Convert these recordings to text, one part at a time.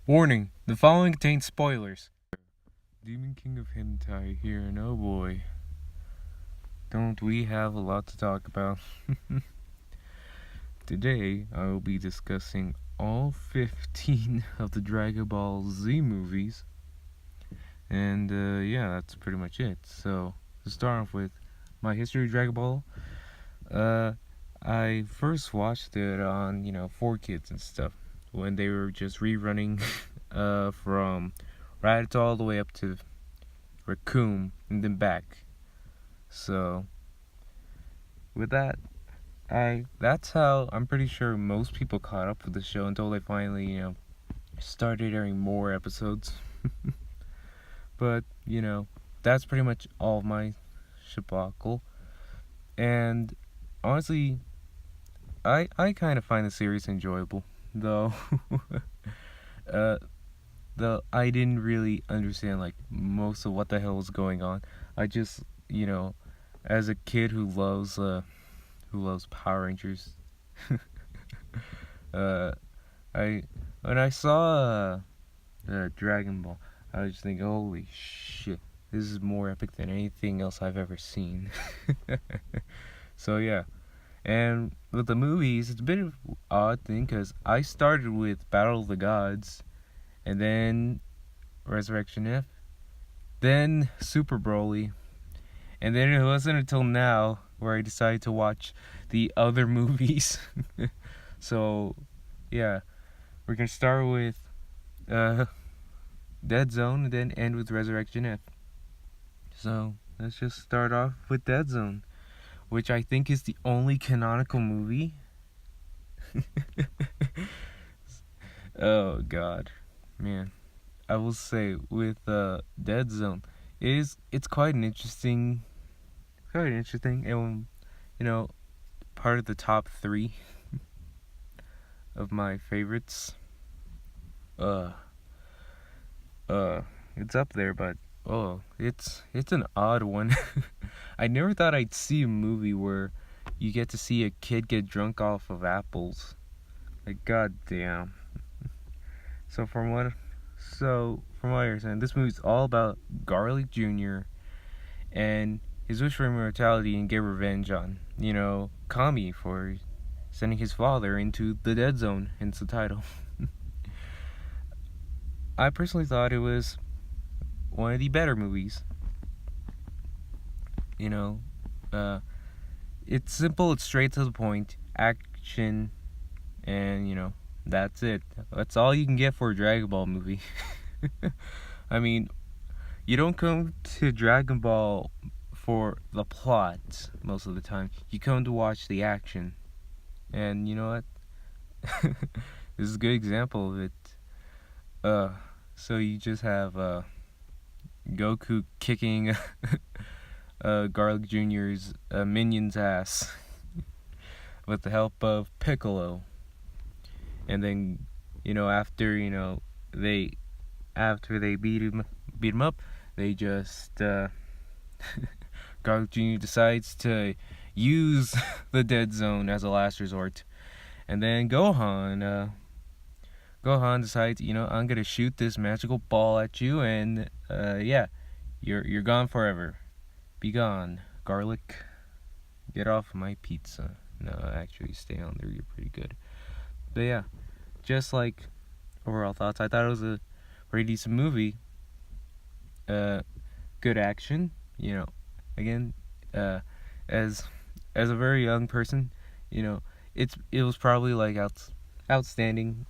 Warning, the following contains spoilers. Demon King of Hentai here, and oh boy, don't we have a lot to talk about. Today, I will be discussing all 15 of the Dragon Ball Z movies. And yeah, that's pretty much it. So, to start off with my history of Dragon Ball, I first watched it on, 4Kids and stuff, when they were just rerunning from Raditz all the way up to Raccoon and then back. So with that, that's how I'm pretty sure most people caught up with the show until they finally, started airing more episodes. But, that's pretty much all of my shabacle. And honestly, I kind of find the series enjoyable, though. Though I didn't really understand like most of what the hell was going on. I just, as a kid who loves Power Rangers, I when I saw Dragon Ball, I was just thinking, holy shit, this is more epic than anything else I've ever seen. So yeah. And with the movies, it's a bit of an odd thing because I started with Battle of the Gods, and then Resurrection F, then Super Broly, and then it wasn't until now where I decided to watch the other movies. So, yeah, we're gonna start with Dead Zone and then end with Resurrection F. So, let's just start off with Dead Zone, which I think is the only canonical movie. Oh god, man. I will say with Dead Zone, it's quite interesting, and part of the top 3 of my favorites. It's up there, but it's an odd one. I never thought I'd see a movie where you get to see a kid get drunk off of apples. Like, goddamn. From what I understand, this movie's all about Garlic Jr. and his wish for immortality and get revenge on, Kami for sending his father into the Dead Zone, hence the title. I personally thought it was one of the better movies. It's simple, it's straight to the point, action, and that's it. That's all you can get for a Dragon Ball movie. I mean, you don't come to Dragon Ball for the plot most of the time. You come to watch the action. And you know what? This is a good example of it. So you just have Goku kicking Garlic Jr.'s minion's ass with the help of Piccolo. And then, after they beat him up, they just Garlic Jr. decides to use the Dead Zone as a last resort. And then Gohan decides, I'm gonna shoot this magical ball at you, and you're gone forever. Be gone, Garlic. Get off my pizza. No, actually, stay on there. You're pretty good. But yeah, just like overall thoughts, I thought it was a pretty decent movie. Good action. Again, as a very young person, it was probably like outstanding.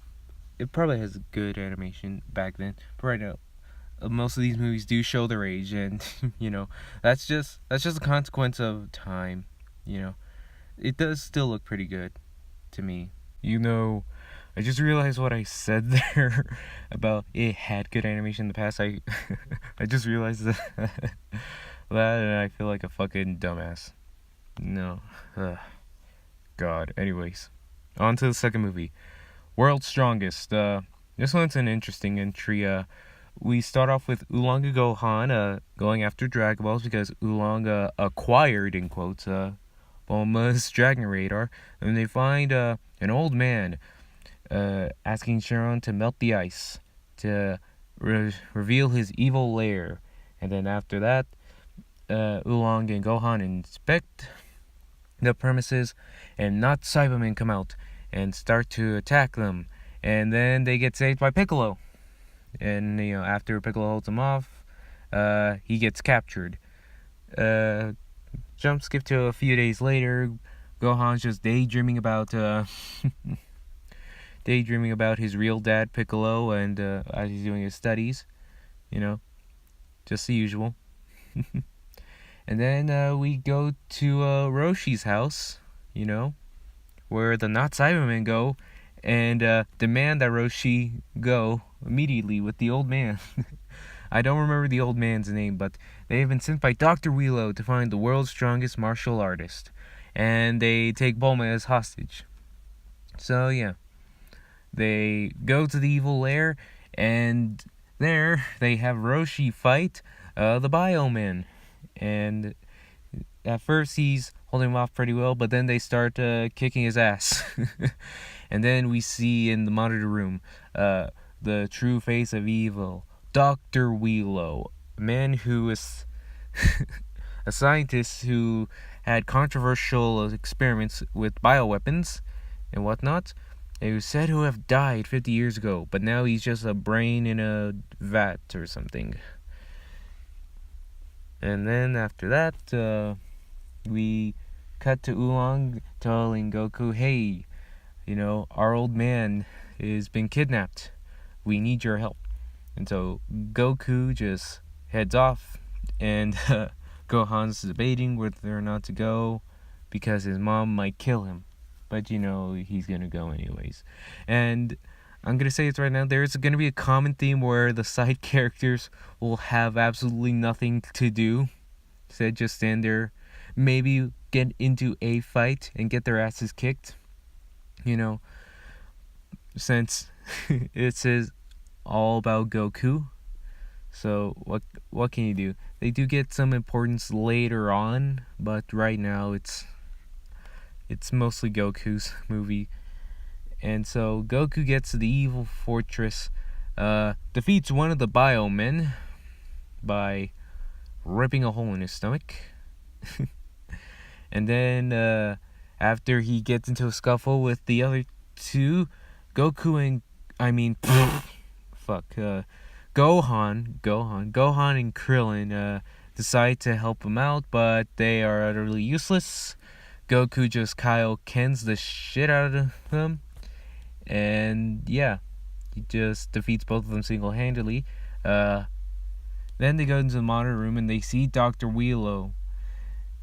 It probably has good animation back then, but right now, most of these movies do show their age, and that's just a consequence of time. It does still look pretty good to me. I just realized what I said there about it had good animation in the past. I just realized that and I feel like a fucking dumbass. No. God. Anyways, on to the second movie, World's Strongest. This one's an interesting entry. We start off with Oolong Gohan going after Dragon Balls because Oolong acquired, in quotes, Bulma's Dragon Radar, and they find an old man asking Sharon to melt the ice to reveal his evil lair. And then after that, Oolong and Gohan inspect the premises, and not Cybermen come out and start to attack them. And then they get saved by Piccolo. And, after Piccolo holds him off, he gets captured. Jump skip to a few days later. Gohan's just daydreaming about his real dad Piccolo, and as he's doing his studies, just the usual. And then we go to Roshi's house, where the not Cybermen go, and demand that Roshi go immediately with the old man. I don't remember the old man's name, but they have been sent by Dr. Wheelo to find the world's strongest martial artist. And they take Bulma as hostage. So, yeah. They go to the evil lair, and there they have Roshi fight the Bioman. And at first he's holding him off pretty well, but then they start kicking his ass. And then we see in the monitor room the true face of evil, Dr. Wheelo, a man who is a scientist who had controversial experiments with bioweapons and whatnot. He was said to have died 50 years ago, but now he's just a brain in a vat or something. And then after that, we cut to Oolong telling Goku, hey, our old man has been kidnapped. We need your help. And so Goku just heads off, and Gohan's debating whether or not to go because his mom might kill him. But, he's going to go anyways. And I'm going to say it right now, there's going to be a common theme where the side characters will have absolutely nothing to do. Instead, just stand there, maybe get into a fight and get their asses kicked. Since it says all about Goku. So what can you do? They do get some importance later on, but right now it's mostly Goku's movie. And so Goku gets to the evil fortress, defeats one of the Biomen by ripping a hole in his stomach. And then after he gets into a scuffle with the other two, Gohan and Krillin decide to help him out, but they are utterly useless. Goku just Kaio-Kens the shit out of them, and yeah, he just defeats both of them single-handedly. Then they go into the monitor room and they see Dr. Wheelo,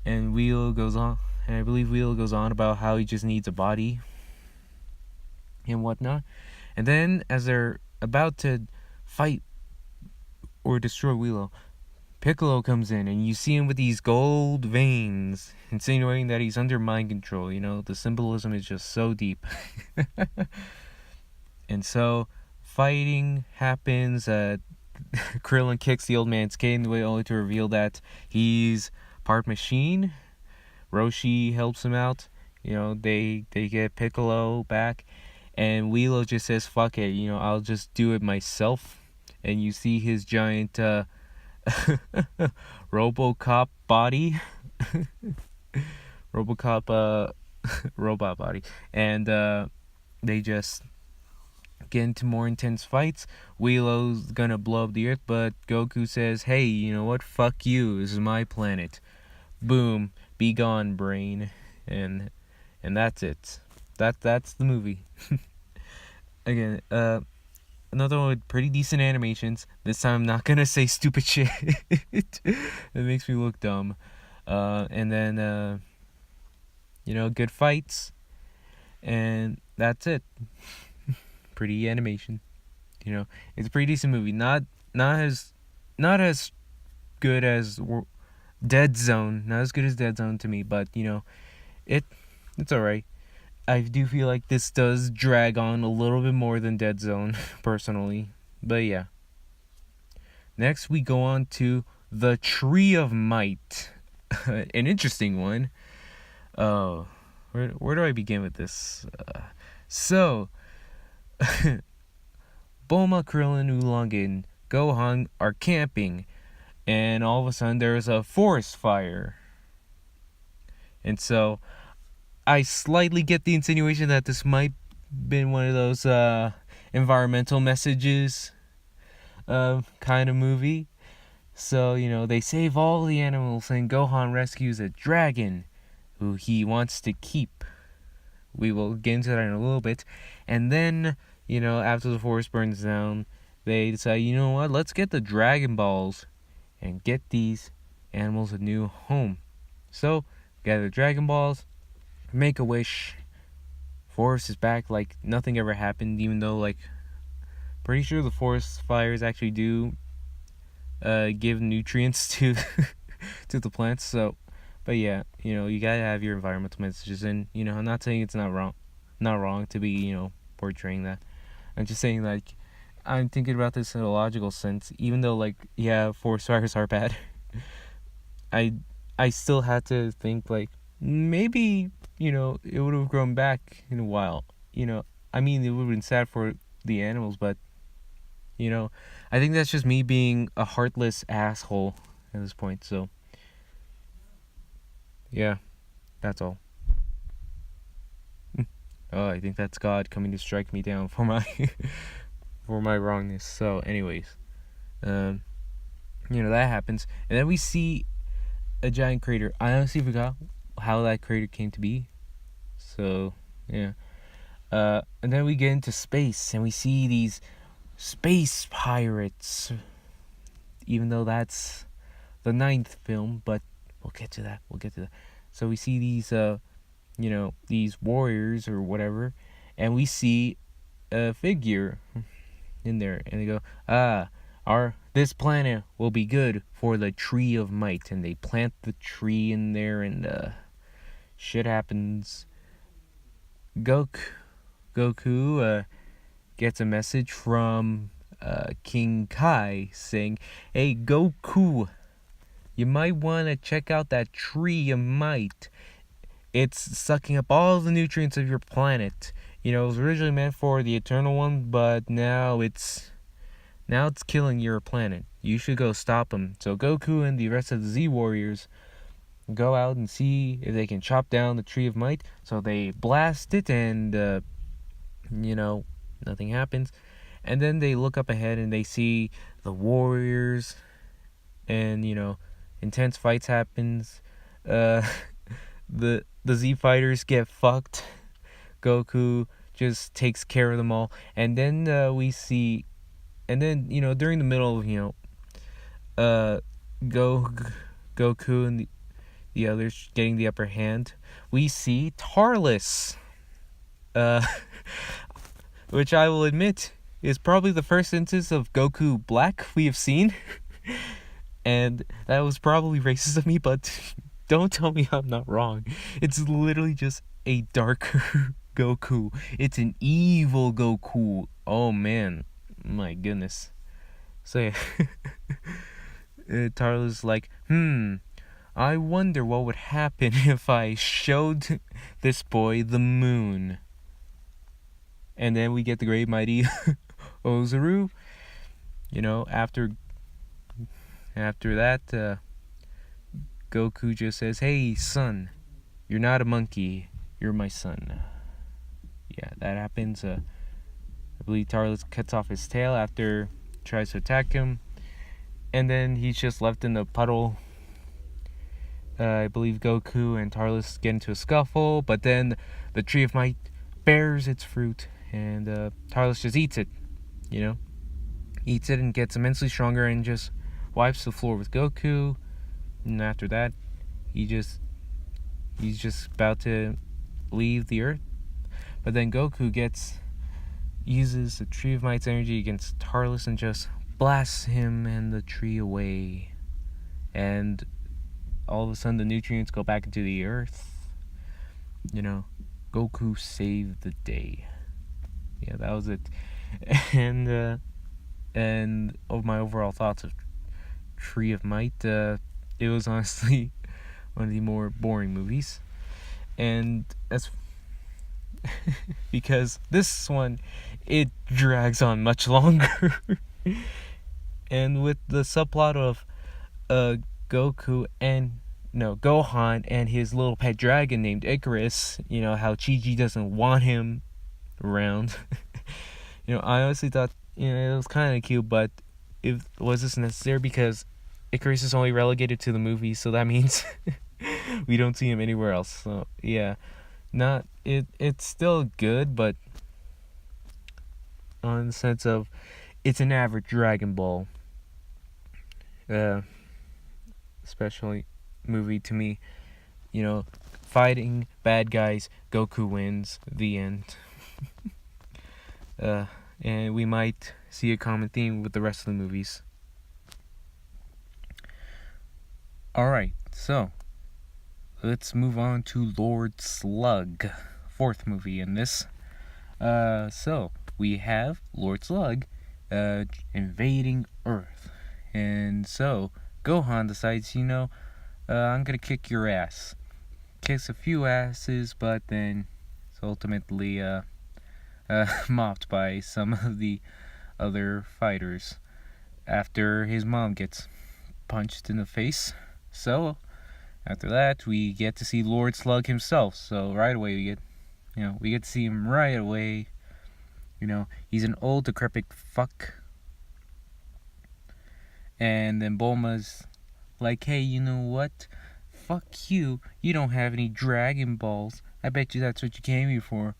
and I believe Wheelo goes on about how he just needs a body and whatnot. And then as they're about to fight or destroy Wheelo, Piccolo comes in, and you see him with these gold veins, insinuating that he's under mind control. The symbolism is just so deep. And so, fighting happens. Krillin kicks the old man's cane, only to reveal that he's part machine. Roshi helps him out. They get Piccolo back, and Wheelo just says, fuck it, I'll just do it myself. And you see his giant RoboCop body. RoboCop robot body. And they just get into more intense fights. Wheelo's gonna blow up the earth, but Goku says, hey, you know what? Fuck you. This is my planet. Boom. Be gone, brain. And that's it. That's the movie. Again, another one with pretty decent animations. This time I'm not gonna say stupid shit. It makes me look dumb. And then, good fights. And that's it. Pretty animation. It's a pretty decent movie. Not as good as Dead Zone. Not as good as Dead Zone to me, but it's alright. I do feel like this does drag on a little bit more than Dead Zone, personally. But yeah. Next, we go on to The Tree of Might. An interesting one. Where do I begin with this? So, Bulma, Krillin, Oolong, and Gohan are camping, and all of a sudden there's a forest fire. And so I slightly get the insinuation that this might been one of those environmental messages kind of movie. So, they save all the animals and Gohan rescues a dragon who he wants to keep. We will get into that in a little bit. And then, after the forest burns down, they decide, you know what, let's get the Dragon Balls and get these animals a new home. So, gather the Dragon Balls, make a wish. Forest is back like nothing ever happened, even though, pretty sure the forest fires actually do give nutrients to to the plants. So, but yeah, you gotta have your environmental messages, and I'm not saying it's not wrong to be portraying that. I'm just saying I'm thinking about this in a logical sense. Even though forest fires are bad, I still had to think maybe it would have grown back in a while. I mean, it would have been sad for the animals, but I think that's just me being a heartless asshole at this point. So yeah, that's all. Oh, I think that's God coming to strike me down for my for my wrongness. So anyways, that happens, and then we see a giant crater. I honestly forgot how that crater came to be. So yeah, and then we get into space, and we see these space pirates. Even though that's the 9th film, but we'll get to that. So we see these, these warriors or whatever, and we see a figure in there, and they go, this planet will be good for the Tree of Might, and they plant the tree in there, and shit happens. Goku gets a message from King Kai saying, "Hey Goku, you might want to check out that Tree of Might. It's sucking up all the nutrients of your planet. It was originally meant for the Eternal One, but now it's killing your planet. You should go stop him." So Goku and the rest of the Z Warriors go out and see if they can chop down the Tree of Might. So they blast it, and nothing happens. And then they look up ahead and they see the warriors, and intense fights happens. The Z fighters get fucked. Goku just takes care of them all, and then we see, and then during the middle of Goku and the others getting the upper hand, we see Tarlis, which I will admit is probably the first instance of Goku Black we have seen. And that was probably racist of me, but don't tell me I'm not wrong. It's literally just a darker Goku. It's an evil Goku. Oh man, my goodness. So yeah, Tarla's like, I wonder what would happen if I showed this boy the moon. And then we get the great mighty Ozaru. After that, Goku just says, "Hey, son, you're not a monkey. You're my son." Yeah, that happens. I believe Tarlis cuts off his tail after he tries to attack him. And then he's just left in the puddle. I believe Goku and Tarlis get into a scuffle, but then the Tree of Might bears its fruit, and Tarlis just eats it. Eats it and gets immensely stronger and just wipes the floor with Goku. And after that, he's just about to leave the Earth. But then Goku uses the Tree of Might's energy against Tarlis and just blasts him and the tree away. And all of a sudden the nutrients go back into the Earth. Goku saved the day. Yeah, that was it. And of my overall thoughts of Tree of Might, it was honestly one of the more boring movies. And that's because this one it drags on much longer. And with the subplot of Goku and Gohan and his little pet dragon named Icarus, how Chi-Chi doesn't want him around. I honestly thought, it was kind of cute, but was this necessary? Because Icarus is only relegated to the movie, so that means we don't see him anywhere else. So yeah, it's still good, but on the sense of it's an average Dragon Ball, especially movie to me. Fighting bad guys, Goku wins. The end. And we might see a common theme with the rest of the movies. Alright, so let's move on to Lord Slug, fourth movie in this. So we have Lord Slug invading Earth. And so Gohan decides, I'm gonna kick your ass. Kicks a few asses, but then it's ultimately mopped by some of the other fighters after his mom gets punched in the face. So after that, we get to see Lord Slug himself. So right away we get to see him right away. He's an old decrepit fuck. And then Bulma's like, hey, you know what? Fuck you. You don't have any Dragon Balls. I bet you that's what you came here for.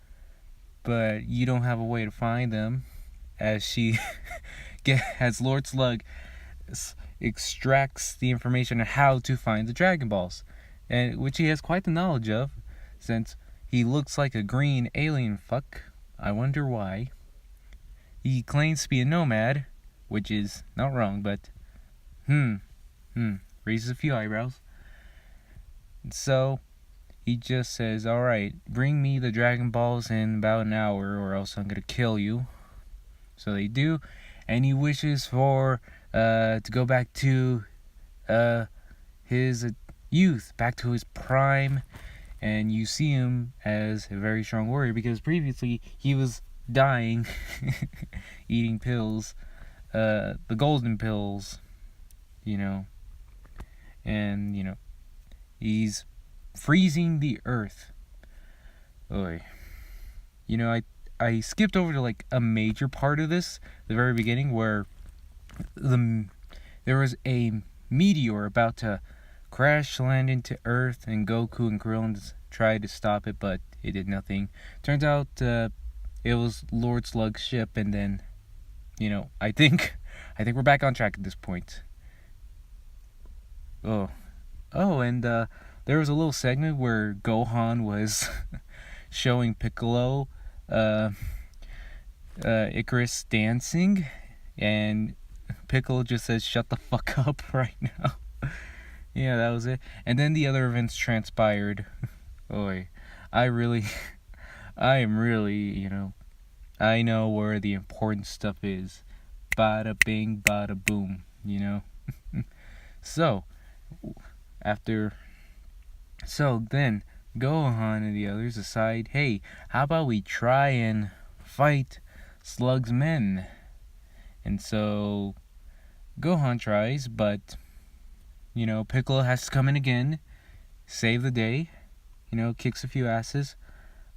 But you don't have a way to find them. As Lord Slug extracts the information on how to find the Dragon Balls, and which he has quite the knowledge of, since he looks like a green alien fuck. I wonder why. He claims to be a nomad, which is not wrong, but raises a few eyebrows. So he just says, alright, bring me the Dragon Balls in about an hour or else I'm gonna kill you. So they do, and he wishes for to go back to his youth, back to his prime, and you see him as a very strong warrior because previously he was dying, eating pills, the golden pills, and he's freezing the earth. Oy. I skipped over to like a major part of this, the very beginning, where there was a meteor about to crash land into Earth, and Goku and Krillin tried to stop it, but it did nothing. Turns out it was Lord Slug's ship, and then I think we're back on track at this point. And there was a little segment where Gohan was showing Piccolo Icarus dancing, and Piccolo just says, shut the fuck up right now. Yeah, that was it. And then the other events transpired. Oy. I am really, I know where the important stuff is. Bada bing, bada boom, So then Gohan and the others decide, hey, how about we try and fight Slug's men? And so Gohan tries, but Piccolo has to come in again, save the day, kicks a few asses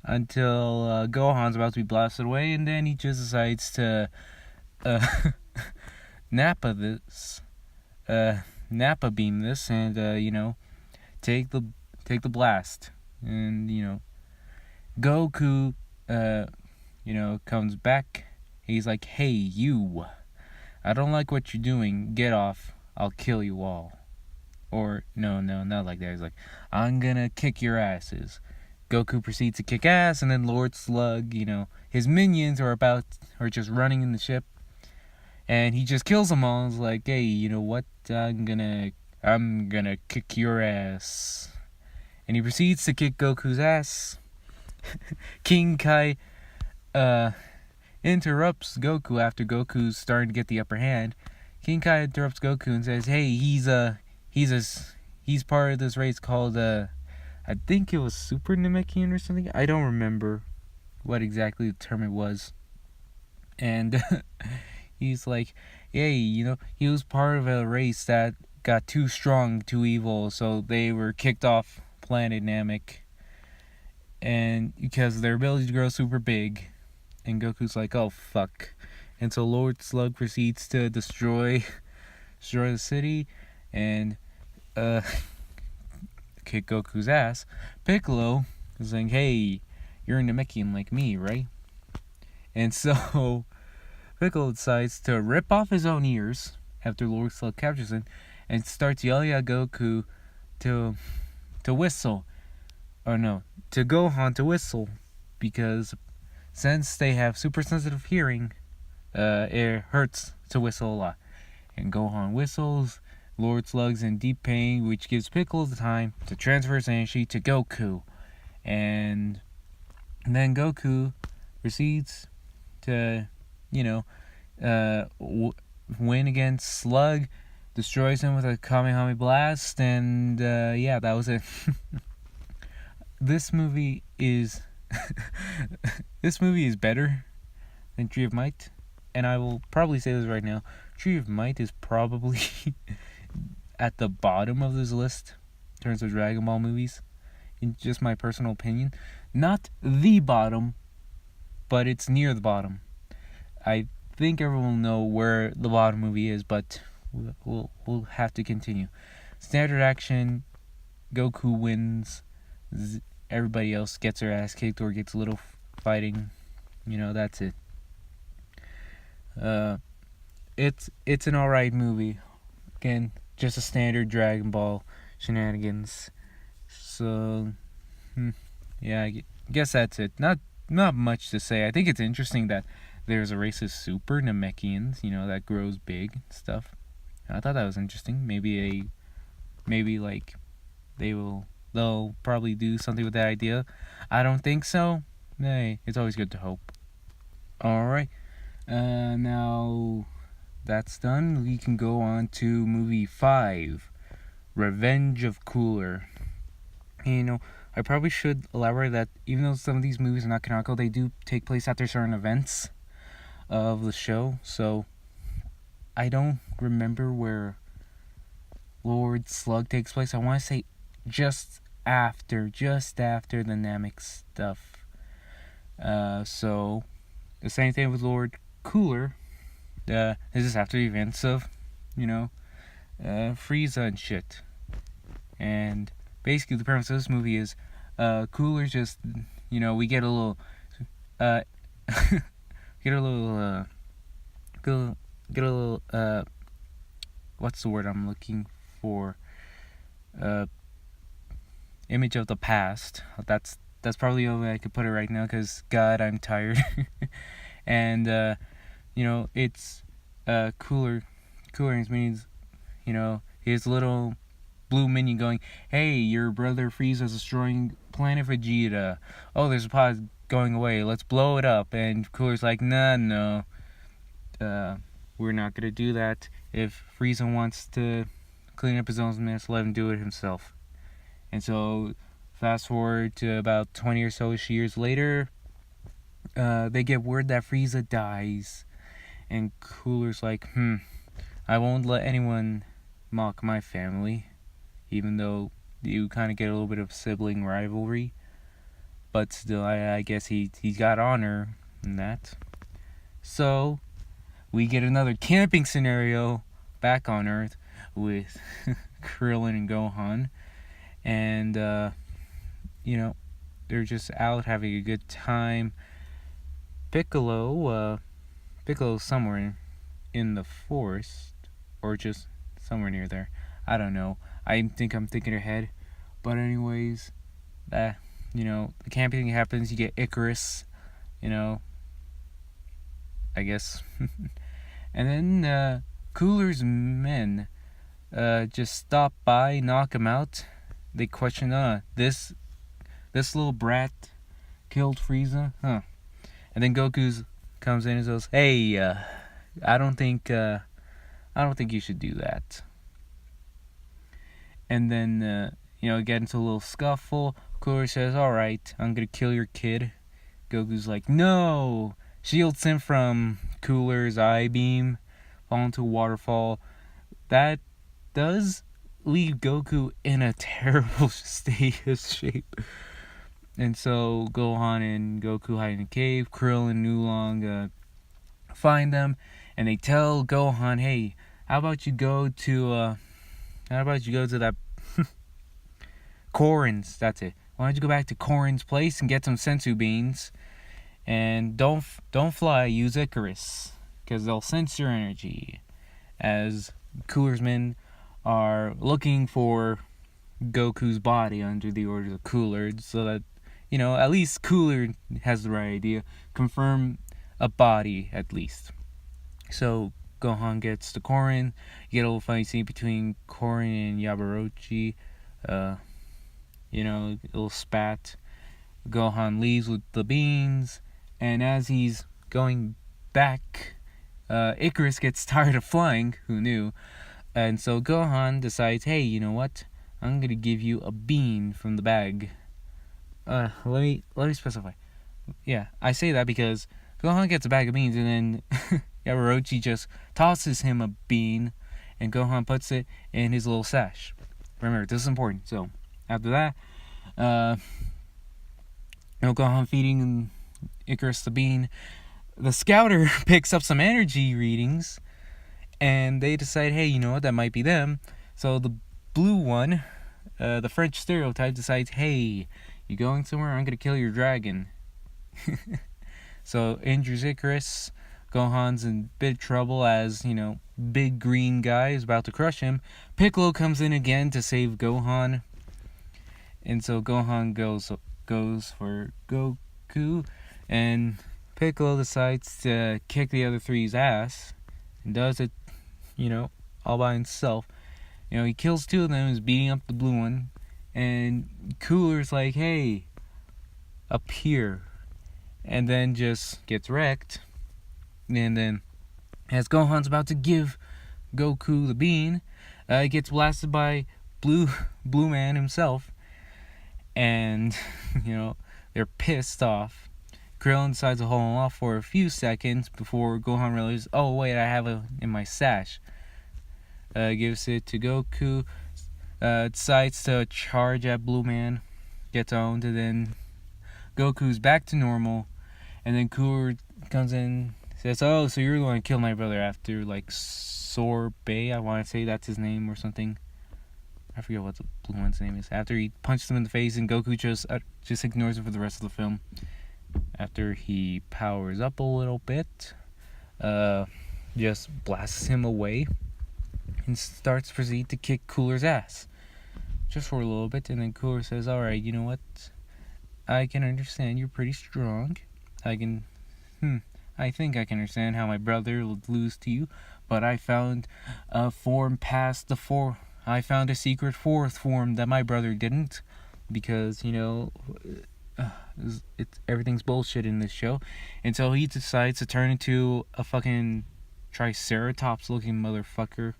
until Gohan's about to be blasted away, and then he just decides to Nappa beam this, and take the blast. And Goku comes back. He's like, hey, you, I don't like what you're doing, get off, I'll kill you all. Or no, not like that. He's like, I'm gonna kick your asses. Goku proceeds to kick ass, and then Lord Slug, his minions are just running in the ship, and he just kills them all. He's like, hey, you know what, I'm gonna kick your ass. And he proceeds to kick Goku's ass. King Kai interrupts Goku after Goku's starting to get the upper hand. King Kai interrupts Goku and says, hey, he's part of this race called I think it was Super Namekian or something. I don't remember what exactly the term it was. And he's like, hey, he was part of a race that got too strong, too evil, so they were kicked off planet Namek, and because their abilities grow super big. And Goku's like, oh fuck. And so Lord Slug proceeds to destroy the city and uh kick Goku's ass. Piccolo is like, hey, you're a Namekian like me, right? And so Piccolo decides to rip off his own ears after Lord Slug captures him and starts yelling at Goku to whistle. Or no, to Gohan to whistle, because since they have super sensitive hearing, it hurts to whistle a lot. And Gohan whistles, Lord Slug's in deep pain, which gives Piccolo the time to transfer his energy to Goku. And then Goku proceeds to, win against Slug, destroys him with a Kamehameha Blast, and yeah, that was it. This movie is better than Tree of Might, and I will probably say this right now. Tree of Might is probably at the bottom of this list in terms of Dragon Ball movies, in just my personal opinion. Not the bottom, but it's near the bottom. I think everyone will know where the bottom movie is, but we'll have to continue. Standard action, Goku wins. Everybody else gets their ass kicked or gets a little fighting. That's it. It's an alright movie. Again, just a standard Dragon Ball shenanigans. So, yeah, I guess that's it. Not much to say. I think it's interesting that there's a race of super Namekians, that grows big and stuff. I thought that was interesting. Maybe like they'll probably do something with that idea. I don't think so. Hey, it's always good to hope. Alright. Now that's done, we can go on to movie 5, Revenge of Cooler. I probably should elaborate that even though some of these movies are not canonical, they do take place after certain events of the show. So I don't remember where Lord Slug takes place. I want to say just after the Namek stuff. So the same thing with Lord Cooler. This is after the events of, Frieza and shit. And basically the premise of this movie is, Cooler just, we get a little, what's the word I'm looking for? Image of the past. That's probably the only way I could put it right now, because God, I'm tired. And it's Cooler means, his little blue minion going, hey, your brother Frieza's destroying planet Vegeta. Oh, there's a pod going away, let's blow it up. And Cooler's like, no, we're not gonna do that. If Frieza wants to clean up his own mess, let him do it himself. And so fast forward to about 20 or so years later, they get word that Frieza dies. And Cooler's like, I won't let anyone mock my family, even though you kind of get a little bit of sibling rivalry. But still, I guess he's got honor in that. So we get another camping scenario back on Earth with Krillin and Gohan. And, they're just out having a good time. Piccolo's somewhere in the forest, or just somewhere near there. I don't know. I think I'm thinking ahead. But anyways, the camping happens. You get Icarus, I guess. And then Cooler's men just stop by, knock him out. They question, this little brat killed Frieza, huh? And then Goku comes in and says, hey, I don't think you should do that. And then get into a little scuffle. Cooler says, alright, I'm gonna kill your kid. Goku's like, no, shields him from Cooler's eye beam, fall into a waterfall. That does leave Goku in a terrible state of shape. And so Gohan and Goku hide in a cave. Krill and Oolong find them, and they tell Gohan, "Hey, how about you go to that Korin's? That's it. Why don't you go back to Korin's place and get some sensu beans, and don't fly. Use Icarus, because they'll sense your energy." As Cooler's men are looking for Goku's body under the orders of Cooler, so that, at least Cooler has the right idea. Confirm a body, at least. So Gohan gets to Korin. You get a little funny scene between Korin and Yabarochi. A little spat. Gohan leaves with the beans, and as he's going back, Icarus gets tired of flying. Who knew? And so Gohan decides, hey, you know what? I'm gonna give you a bean from the bag. Let me specify. Yeah, I say that because Gohan gets a bag of beans, and then Yabarochi just tosses him a bean, and Gohan puts it in his little sash. Remember, this is important. So after that, Gohan feeding Icarus the bean. The scouter picks up some energy readings, and they decide, hey, you know what, that might be them. So the blue one, the French stereotype, decides, hey, you going somewhere? I'm going to kill your dragon. So injures Icarus. Gohan's in big trouble as, big green guy is about to crush him. Piccolo comes in again to save Gohan. And so Gohan goes for Goku, and Piccolo decides to kick the other three's ass, and does it, all by himself. He kills two of them, is beating up the blue one, and Cooler's like, hey, up here, and then just gets wrecked. And then, as Gohan's about to give Goku the bean, he gets blasted by Blue Man himself, and, they're pissed off. Krillin decides to hold him off for a few seconds before Gohan realizes, oh wait, I have it in my sash. Gives it to Goku. Decides to charge at Blue Man. Gets owned, and then Goku's back to normal. And then Cooler comes in, says, oh, so you're the one to kill my brother after, Sorbet, I want to say that's his name or something. I forget what the blue one's name is. After he punches him in the face, and Goku just ignores him for the rest of the film. After he powers up a little bit, just blasts him away and starts to proceed to kick Cooler's ass. Just for a little bit, and then Cooler says, alright, you know what? I can understand you're pretty strong. I think I can understand how my brother would lose to you, but I found a form past the four. I found a secret fourth form that my brother didn't, because, everything's bullshit in this show. And so he decides to turn into a fucking Triceratops looking motherfucker.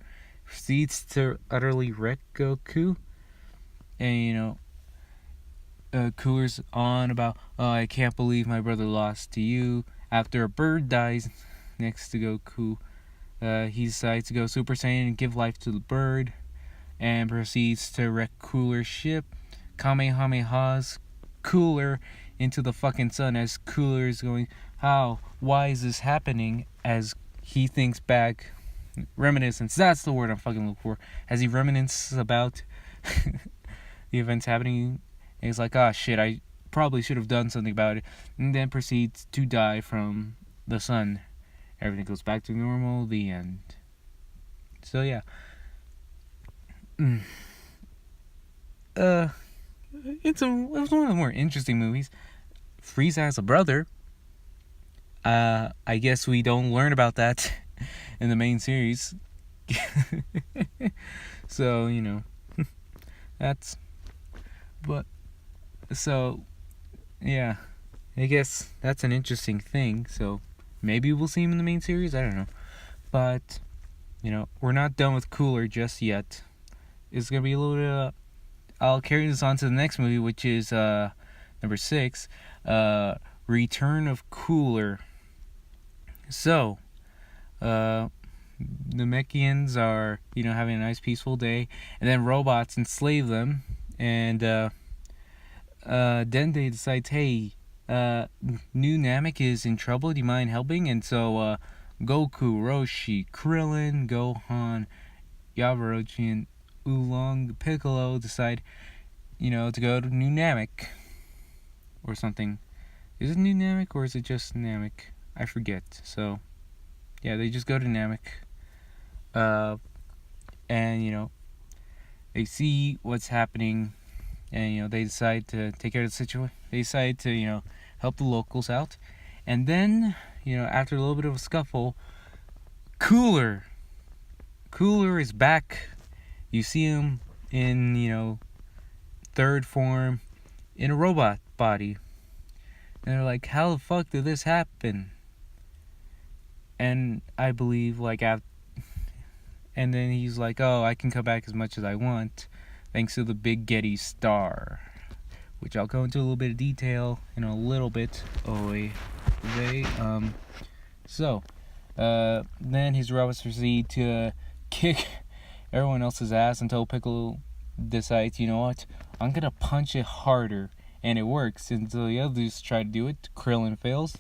Proceeds to utterly wreck Goku. And Cooler's on about, oh, I can't believe my brother lost to you. After a bird dies next to Goku, he decides to go Super Saiyan and give life to the bird, and proceeds to wreck Cooler's ship. Kamehamehas Cooler into the fucking sun, as Cooler is going, why is this happening? As he thinks back, reminiscence, that's the word I'm fucking looking for, as he reminisces about the events happening, and he's like, shit, I probably should have done something about it, and then proceeds to die from the sun. Everything goes back to normal, the end. So yeah. It was one of the more interesting movies. Frieza has a brother. I guess we don't learn about that in the main series. So, that's... But, so, yeah. I guess that's an interesting thing. So, maybe we'll see him in the main series. I don't know. But, we're not done with Cooler just yet. It's going to be a little bit... I'll carry this on to the next movie, which is number 6, Return of Cooler. So, Namekians are, having a nice peaceful day, and then robots enslave them, and Dende decides, hey, new Namek is in trouble. Do you mind helping? And so Goku, Roshi, Krillin, Gohan, Yabarochi, and Oolong Piccolo decide, to go to New Namek or something. Is it New Namek or is it just Namek? I forget. So yeah, they just go to Namek, and they see what's happening, and they decide to take care of the situation. They decide to help the locals out, and then after a little bit of a scuffle, Cooler is back. You see him in third form in a robot body, and they're like, how the fuck did this happen? And I believe and then he's like, oh, I can come back as much as I want thanks to the Big Getty Star, which I'll go into a little bit of detail in a little bit. Then his robots proceed to kick everyone else's ass until Piccolo decides, you know what, I'm gonna punch it harder, and it works until the others try to do it. Krillin fails.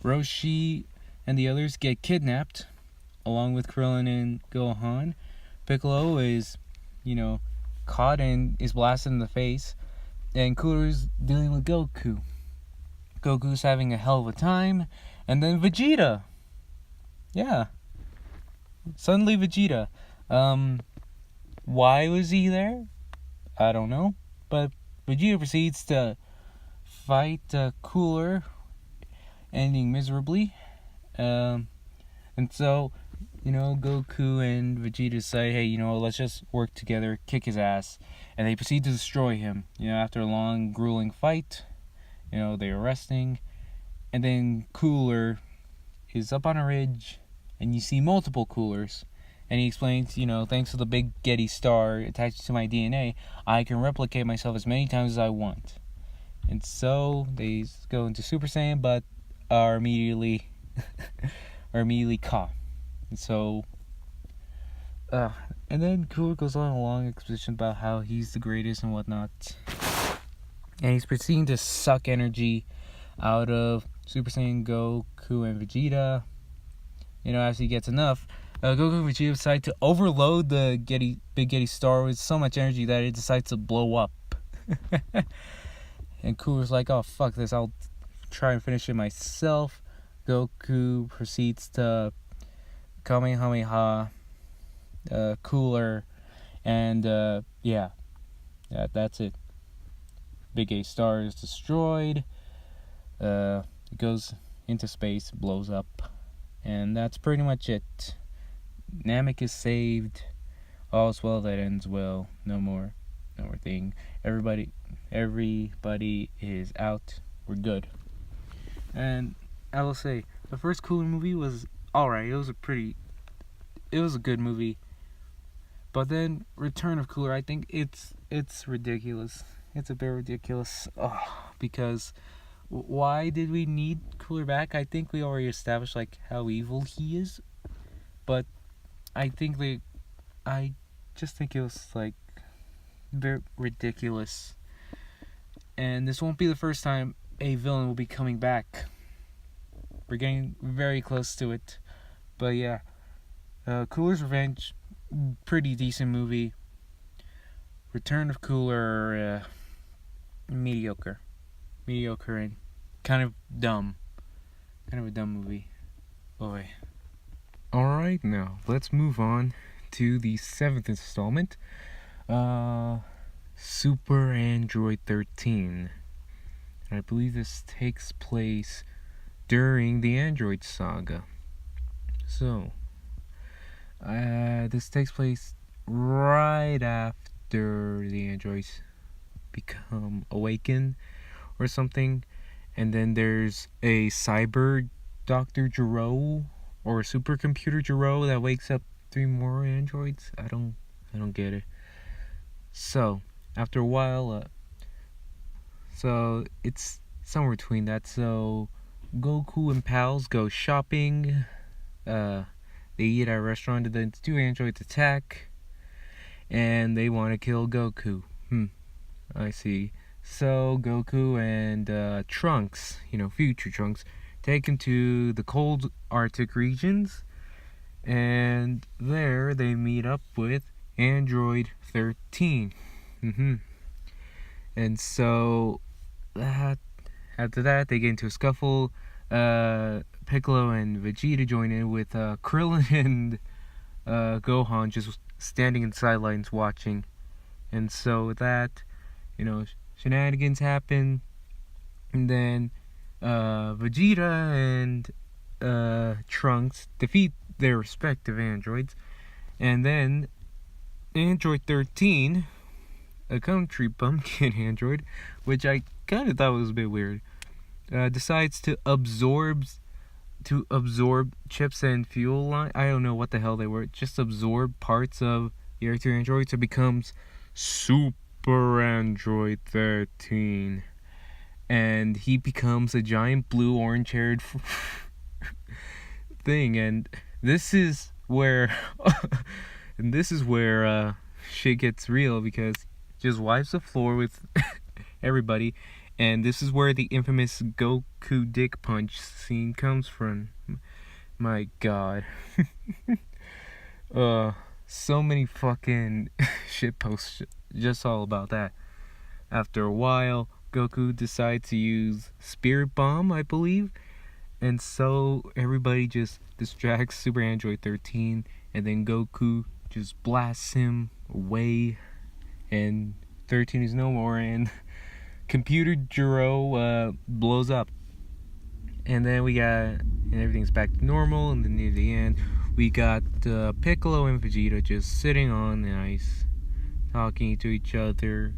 Roshi and the others get kidnapped, along with Krillin and Gohan. Piccolo is, caught and is blasted in the face, and Cooler's dealing with Goku. Goku's having a hell of a time, and then Vegeta. Yeah. Suddenly Vegeta. Why was he there? I don't know. But Vegeta proceeds to fight Cooler, ending miserably. And so, Goku and Vegeta say, hey, let's just work together, kick his ass. And they proceed to destroy him. After a long, grueling fight, they're resting. And then Cooler is up on a ridge, and you see multiple Coolers. And he explains, thanks to the Big Getty Star attached to my DNA, I can replicate myself as many times as I want. And so they go into Super Saiyan, but are immediately caught. And so, and then Cooler goes on a long exposition about how he's the greatest and whatnot. And he's proceeding to suck energy out of Super Saiyan Goku and Vegeta. As he gets enough, Goku and Vegeta decide to overload the Big Getty Star with so much energy that it decides to blow up. And Cooler's like, oh, fuck this, I'll try and finish it myself. Goku proceeds to Kamehameha Cooler, and that's it. Big A Star is destroyed. It goes into space, blows up, and that's pretty much it. Namek is saved. All's well that ends well. No more thing. Everybody is out. We're good. And I will say, the first Cooler movie was alright. It was a good movie. But then Return of Cooler, I think it's ridiculous. It's a bit ridiculous. Because why did we need Cooler back? I think we already established how evil he is. But I just think it was very ridiculous. And this won't be the first time a villain will be coming back. We're getting very close to it. But yeah, Cooler's Revenge, pretty decent movie. Return of Cooler, mediocre and kind of dumb. Kind of a dumb movie. Boy. Alright, now let's move on to the 7th installment. Super Android 13. And I believe this takes place during the Android saga. So, this takes place right after the androids become awakened or something, and then there's a cyber Dr. Gero or a supercomputer Gero that wakes up 3 more androids. I don't get it. So after a while, so it's somewhere between that. So Goku and pals go shopping. They eat at a restaurant, and then 2 androids attack, and they want to kill Goku. I see. So Goku and Trunks, future Trunks, take him to the cold Arctic regions, and there they meet up with Android 13. And so after that, they get into a scuffle. Piccolo and Vegeta join in with Krillin and Gohan just standing in the sidelines watching. And so with that, shenanigans happen. And then Vegeta and Trunks defeat their respective androids. And then Android 13, a country bumpkin android, which I kind of thought was a bit weird, decides to absorb chips and fuel line. I don't know what the hell they were. Just absorb parts of the other 2 androids. It becomes Super Android 13. And he becomes a giant blue orange haired thing. And this is where shit gets real, because he just wipes the floor with everybody. And this is where the infamous Goku dick punch scene comes from. My god. So many fucking shit posts just all about that. After a while, Goku decides to use Spirit Bomb, I believe. And so everybody just distracts Super Android 13, and then Goku just blasts him away, and 13 is no more, and Computer Jiro blows up. And then everything's back to normal, and then near the end, we got Piccolo and Vegeta just sitting on the ice, talking to each other.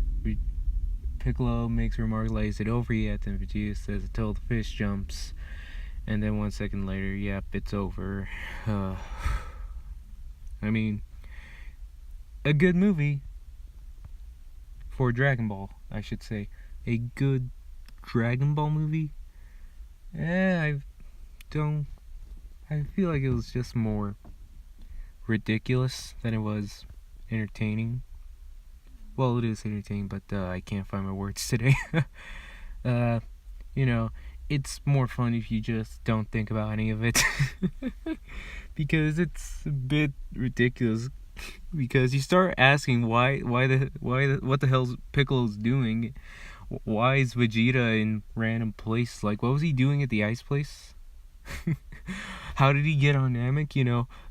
Piccolo makes a remark like, "Is it over yet?" And Vegeta says, "Until the fish jumps." And then 1 second later, yep, it's over. I mean, a good movie for Dragon Ball, I should say. A good Dragon Ball movie? I feel like it was just more ridiculous than it was entertaining. Well, it is entertaining, but I can't find my words today. It's more fun if you just don't think about any of it. Because it's a bit ridiculous. Because you start asking what the hell's Piccolo's doing? Why is Vegeta in random place? Like, what was he doing at the ice place? How did he get on Namek?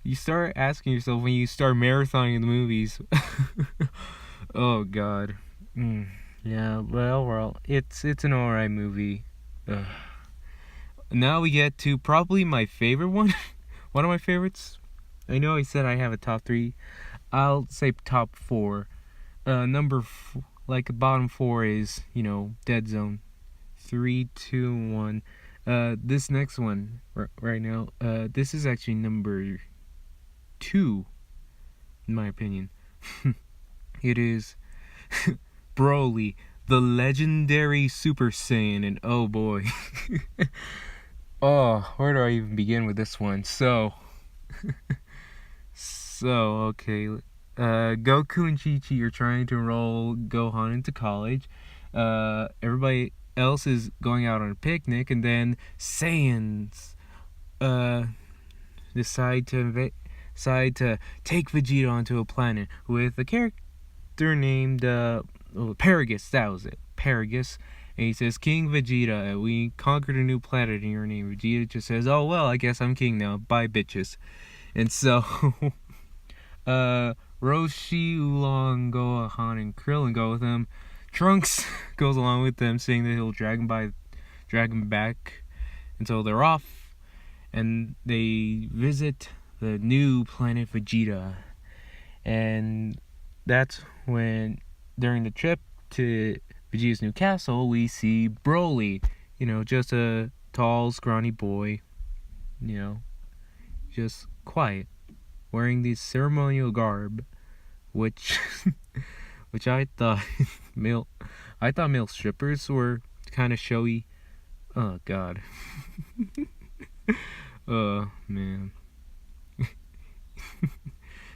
You start asking yourself when you start marathoning the movies. Oh god. Yeah, well, it's an alright movie. Now we get to probably my favorite one. One of my favorites. I know I said I have a top 3. I'll say top 4. Bottom 4 is, Dead Zone. 3, 2, 1. This next one right now, this is actually number 2, in my opinion. It is Broly, the legendary Super Saiyan, and oh boy. Oh, where do I even begin with this one? So okay. Goku and Chi-Chi are trying to enroll Gohan into college. Everybody else is going out on a picnic, and then Saiyans decide to take Vegeta onto a planet with a character named Paragus. That was it, Paragus. And he says, "King Vegeta, we conquered a new planet in your name." Vegeta just says, "Oh well, I guess I'm king now. Bye, bitches." And so Roshi, Oolong, Gohan, and Krillin go with him. Trunks goes along with them, saying that he'll drag him back until they're off. And they visit the new planet Vegeta. And that's when, during the trip to Vegeta's new castle, we see Broly. Just a tall, scrawny boy. Just quiet, wearing the ceremonial garb, which I thought male strippers were kind of showy. Oh god. Oh man.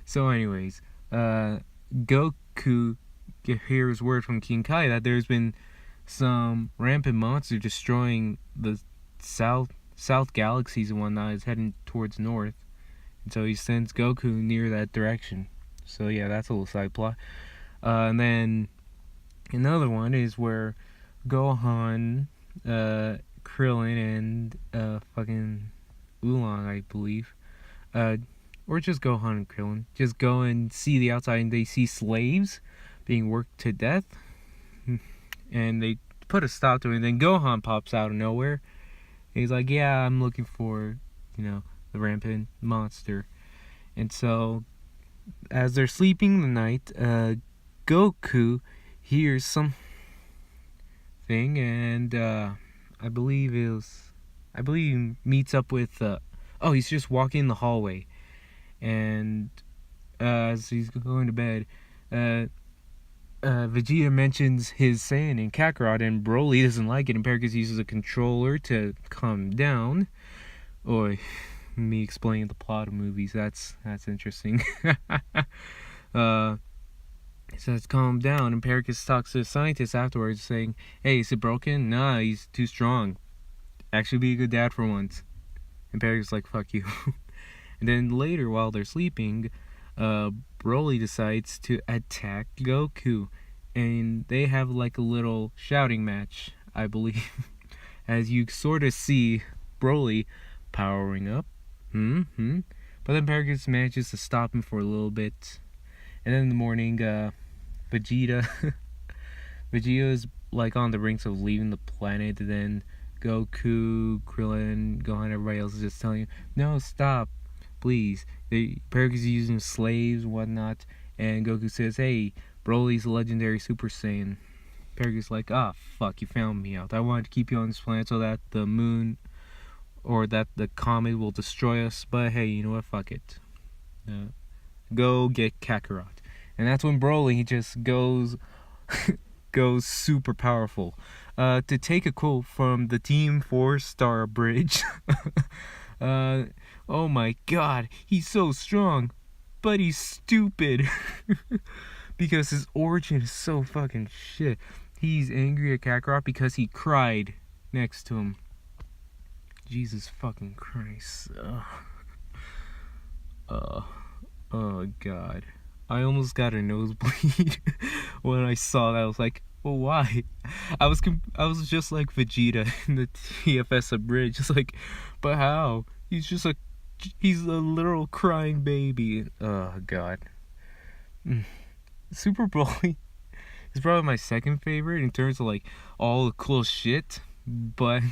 So, anyways, Goku hears word from King Kai that there's been some rampant monster destroying the south galaxies and whatnot. Is heading towards north, and so he sends Goku near that direction. So yeah, that's a little side plot. And then another one is where Gohan, Krillin, and fucking Oolong, I believe, or just Gohan and Krillin, just go and see the outside, and they see slaves being worked to death, and they put a stop to it. And then Gohan pops out of nowhere. And he's like, "Yeah, I'm looking for, the rampant monster." And so, as they're sleeping the night, Goku hears something, and I believe he meets up with. He's just walking in the hallway, and as he's going to bed, Vegeta mentions his Saiyan in Kakarot, and Broly doesn't like it, and Paragus uses a controller to calm down. Or me explaining the plot of movies, that's interesting. He says calm down, and Paragus talks to the scientist afterwards, saying, "Hey, is it broken? Nah, he's too strong. Actually be a good dad for once." And Paragus like, "Fuck you." And then later, while they're sleeping, Broly decides to attack Goku, and they have like a little shouting match, I believe, as you sort of see Broly powering up. But then Paragus manages to stop him for a little bit, and then in the morning, Vegeta is like on the rinks of leaving the planet, and then Goku, Krillin, Gohan, everybody else is just telling you, "No, stop, please." Paragus is using slaves and whatnot, and Goku says, "Hey, Broly's a legendary Super Saiyan." Paragus like, fuck, you found me out. I wanted to keep you on this planet so that the moon or that the comet will destroy us, but hey, you know what, fuck it. Go get Kakarot. And that's when Broly just goes super powerful. To take a quote from the Team 4-Star Bridge, "Oh my god, he's so strong, but he's stupid." Because his origin is so fucking shit. He's angry at Kakarot because he cried next to him. Jesus fucking Christ. Oh god. I almost got a nosebleed when I saw that. I was like, well, why? I was just like Vegeta in the TFS Abridged, just like, but how? He's a literal crying baby. Oh god. Super Broly is probably my second favorite in terms of like all the cool shit, but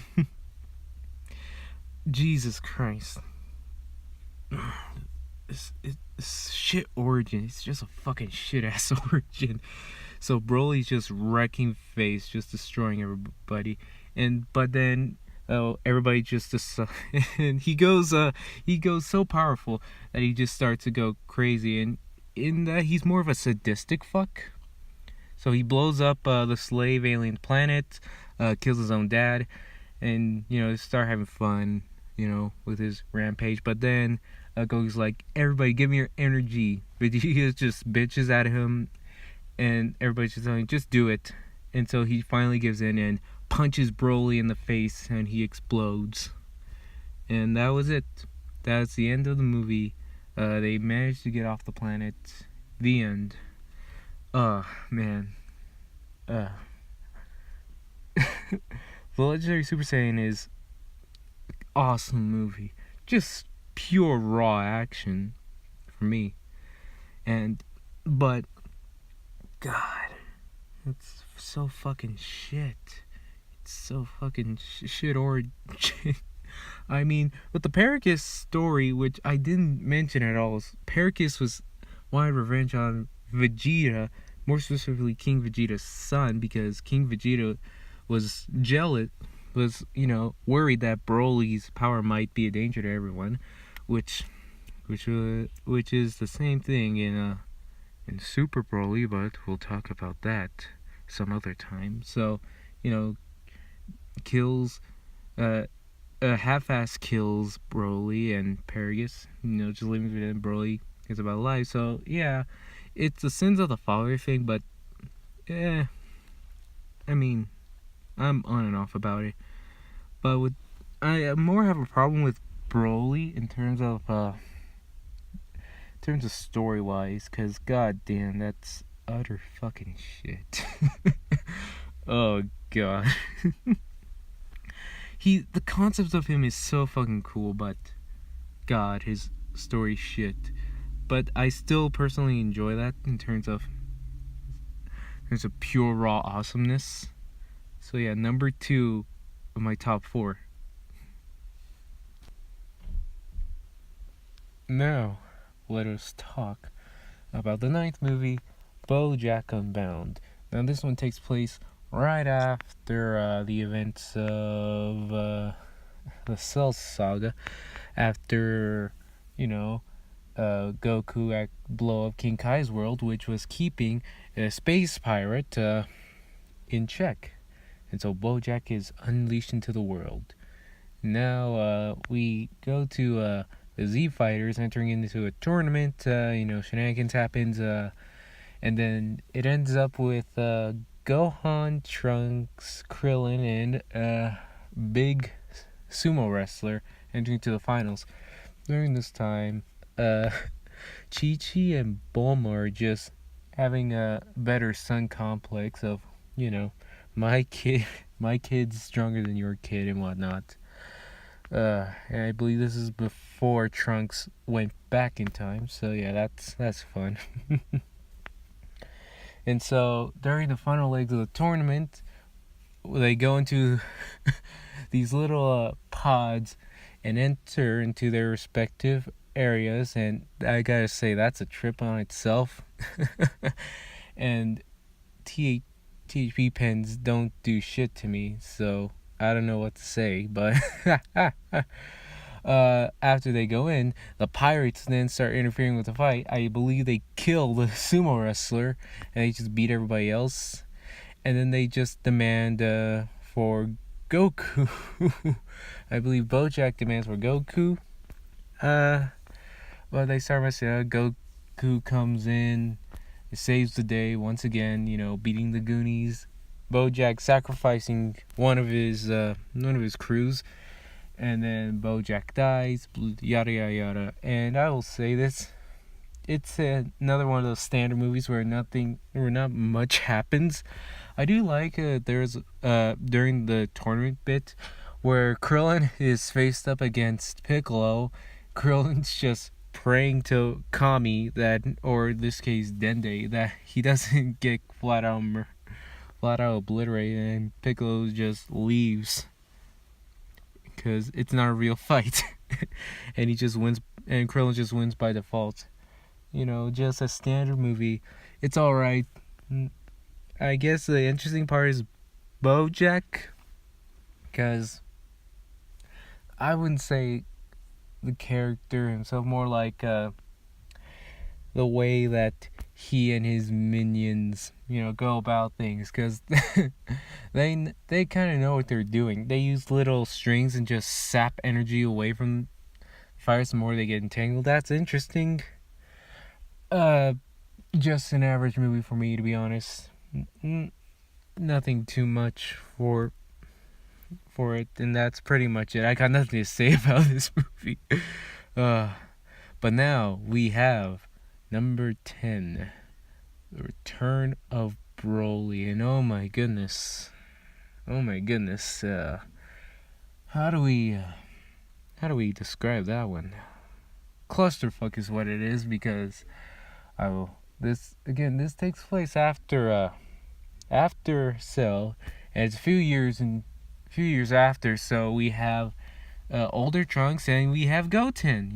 Jesus Christ. It's shit origin. It's just a fucking shit ass origin. So Broly's just wrecking face, just destroying everybody, but then everybody just and he goes so powerful that he just starts to go crazy, and in that he's more of a sadistic fuck. So he blows up the slave alien planet, kills his own dad, and start having fun, with his rampage. But then Goku's like, "Everybody, give me your energy." Vegeta just bitches at him, and everybody's just telling him, "Just do it." And so he finally gives in and punches Broly in the face, and he explodes. And that was it. That's the end of the movie. They managed to get off the planet. The end. Man. The Legendary Super Saiyan is an awesome movie. Just pure raw action for me. But God, it's so fucking shit. It's so fucking shit origin. I mean, with the Paragus story, which I didn't mention at all, Paragus wanted revenge on Vegeta, more specifically King Vegeta's son, because King Vegeta was jealous, worried that Broly's power might be a danger to everyone, which is the same thing in Super Broly, but we'll talk about that some other time. So, kills, half-ass kills Broly and Paragus, just leaving Broly It's about life. So yeah, it's the sins of the father thing, but eh, I mean, I'm on and off about it. But with I more have a problem with Broly in terms of story wise, cause god damn, that's utter fucking shit. Oh god. The concept of him is so fucking cool, but god, his story shit. But I still personally enjoy that in terms of pure raw awesomeness. So yeah, number 2 of my top 4. Now, let us talk about the ninth movie, BoJack Unbound. Now, this one takes place right after the events of the Cell Saga, after, Goku blow up King Kai's world, which was keeping a space pirate in check. And so BoJack is unleashed into the world. Now we go to the Z Fighters entering into a tournament. Shenanigans happens, and then it ends up with Gohan, Trunks, Krillin, and a big sumo wrestler entering to the finals. During this time, Chi-Chi and Bulma are just having a better son complex of, my kid's stronger than your kid and whatnot. And I believe this is before Trunks went back in time, so yeah, that's fun. And so during the final legs of the tournament, they go into these little pods and enter into their respective areas, and I gotta say that's a trip on itself. And THP pens don't do shit to me, so I don't know what to say, but after they go in, the pirates then start interfering with the fight. I believe they kill the sumo wrestler, and they just beat everybody else. And then they just demand for Goku. I believe BoJack demands for Goku. But they start messing up. Goku comes in, saves the day once again. Beating the Goonies. BoJack sacrificing one of his crews, and then BoJack dies. Yada yada yada. And I will say this: it's another one of those standard movies where not much happens. I do like there's during the tournament bit where Krillin is faced up against Piccolo. Krillin's just praying to Kami that, or in this case Dende, that he doesn't get flat out obliterated, and Piccolo just leaves because it's not a real fight. And he just wins, and Krillin just wins by default. Just a standard movie. It's alright. I guess the interesting part is BoJack, because I wouldn't say the character himself, more like the way that he and his minions, go about things, because they kind of know what they're doing. They use little strings and just sap energy away from fires the more they get entangled. That's interesting. Just an average movie for me, to be honest. Nothing too much for it, and that's pretty much it. I got nothing to say about this movie. But now we have number 10, The Return of Broly, and oh my goodness, how do we describe that one? Clusterfuck is what it is, because this takes place after Cell, and it's a few years after, so we have older Trunks, and we have Goten,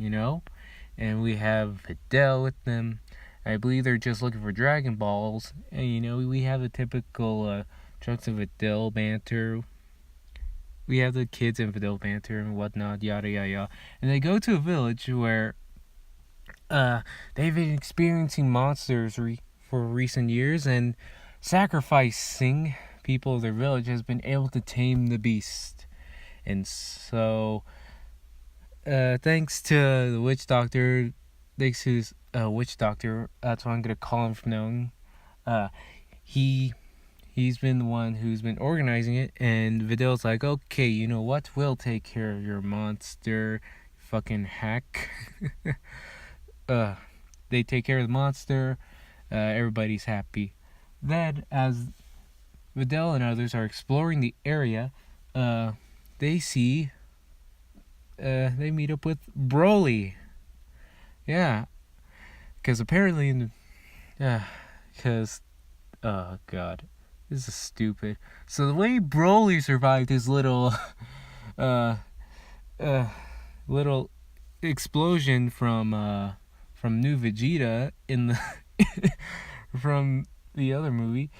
and we have Videl with them. I believe they're just looking for Dragon Balls, and we have the typical Trunks and Videl banter. We have the kids and Videl banter and whatnot, yada yada yada. And they go to a village where they've been experiencing monsters for recent years, and sacrificing people of their village has been able to tame the beast. And so, thanks to the witch doctor, thanks to his witch doctor, that's what I'm gonna call him from now on. Uh, he he's been the one who's been organizing it, and Vidal's like, okay, you know what? We'll take care of your monster, fucking hack. They take care of the monster. Everybody's happy. Then, as Vidal and others are exploring the area, they see, they meet up with Broly. Yeah, because apparently, because, oh god, this is stupid. So the way Broly survived his little, little explosion from New Vegeta in the from the other movie,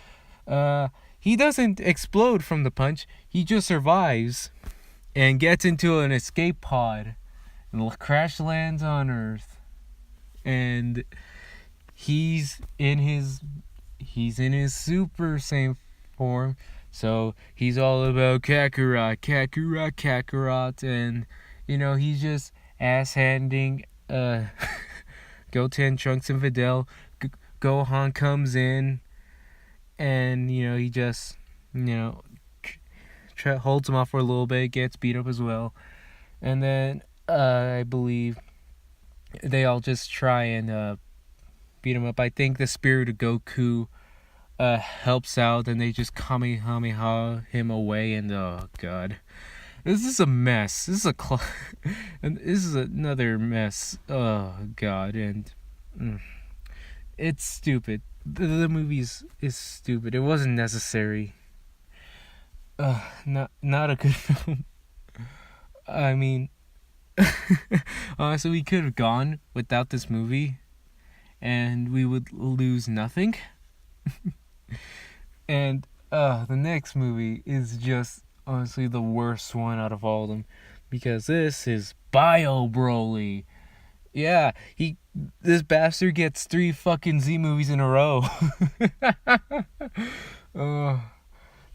he doesn't explode from the punch. He just survives and gets into an escape pod and crash lands on Earth. And he's in his Super Saiyan form. So he's all about Kakarot, and he's just ass-handing Goten, Trunks, and Videl. Gohan comes in, and he just holds him off for a little bit, gets beat up as well, and then I believe they all just try and beat him up. I think the spirit of Goku helps out, and they just Kamehameha him away, and oh god, this is a mess. This is and this is another mess. Oh god, and it's stupid. The movie is stupid. It wasn't necessary. Not a good film. I mean, honestly, we could have gone without this movie, and we would lose nothing. And the next movie is just honestly the worst one out of all of them, because this is Bio Broly. Yeah, this bastard gets 3 fucking Z movies in a row.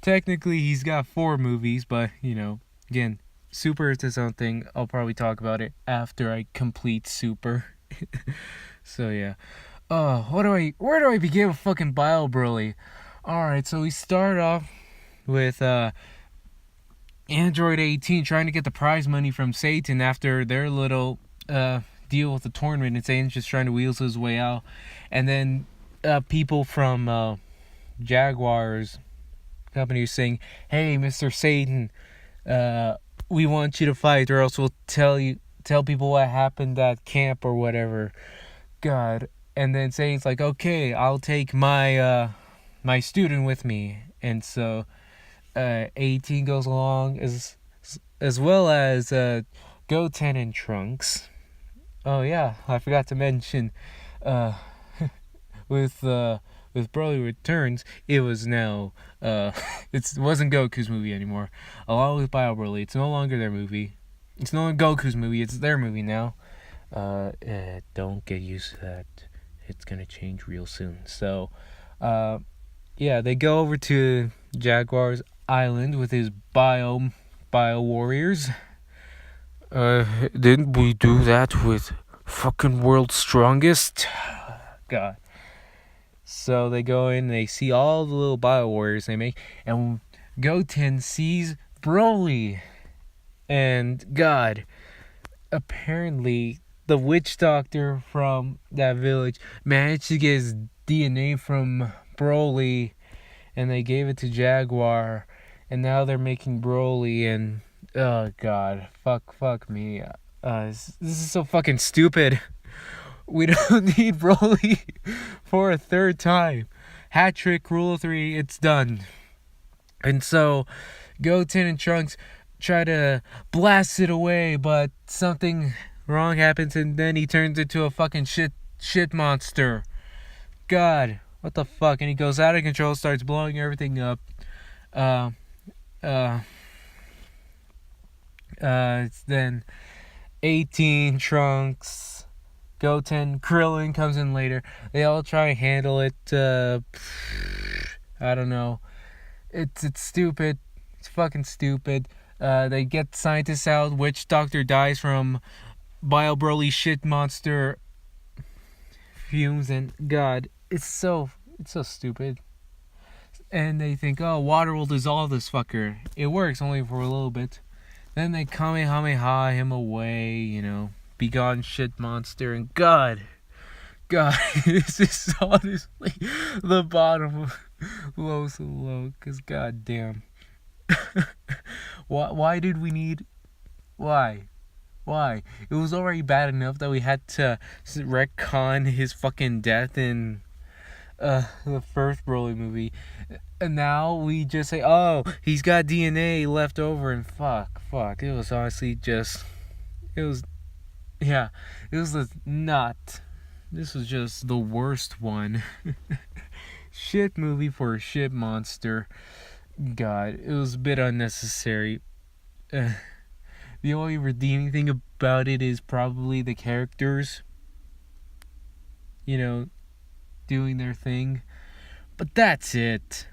Technically he's got 4 movies, but again, Super is his own thing. I'll probably talk about it after I complete Super. So yeah. Where do I begin with fucking Bio Broly? Alright, so we start off with Android 18 trying to get the prize money from Satan after their little deal with the tournament, and Satan's just trying to wheels his way out. And then people from Jaguar's company are saying, hey, Mr. Satan, we want you to fight, or else we'll tell people what happened at camp or whatever. God. And then Satan's like, okay, I'll take my my student with me. And so 18 goes along, as well as Goten and Trunks. Oh yeah, I forgot to mention, with Broly Returns, it was now it wasn't Goku's movie anymore. Along with Bio Broly, it's no longer their movie. It's no longer Goku's movie. It's their movie now. Don't get used to that. It's gonna change real soon. So, yeah, they go over to Jaguar's island with his bio warriors. Didn't we do that with fucking World's Strongest? God. So they go in, they see all the little bio warriors they make, and Goten sees Broly. And God, apparently the witch doctor from that village managed to get his DNA from Broly, and they gave it to Jaguar, and now they're making Broly, and oh god, fuck me. This is so fucking stupid. We don't need Broly for a 3rd time. Hat trick, rule of 3, it's done. And so Goten and Trunks try to blast it away, but something wrong happens, and then he turns into a fucking shit monster. God, what the fuck? And he goes out of control, starts blowing everything up. It's then 18, Trunks, Goten, Krillin comes in later. They all try and handle it. I don't know. It's stupid. It's fucking stupid. They get scientists out. Witch Doctor dies from Bio Broly shit monster fumes, and God, it's so stupid. And they think, oh, water will dissolve this fucker. It works only for a little bit. Then they kamehameha him away, be gone shit monster, and God, this is honestly the bottom of low so low, cause goddamn. Why did we need? Why? It was already bad enough that we had to retcon his fucking death in the first Broly movie, and now we just say, oh, he's got DNA left over, and fuck. It was honestly just, it was not. This was just the worst one. Shit movie for a shit monster. God, it was a bit unnecessary. The only redeeming thing about it is probably the characters, doing their thing. But that's it.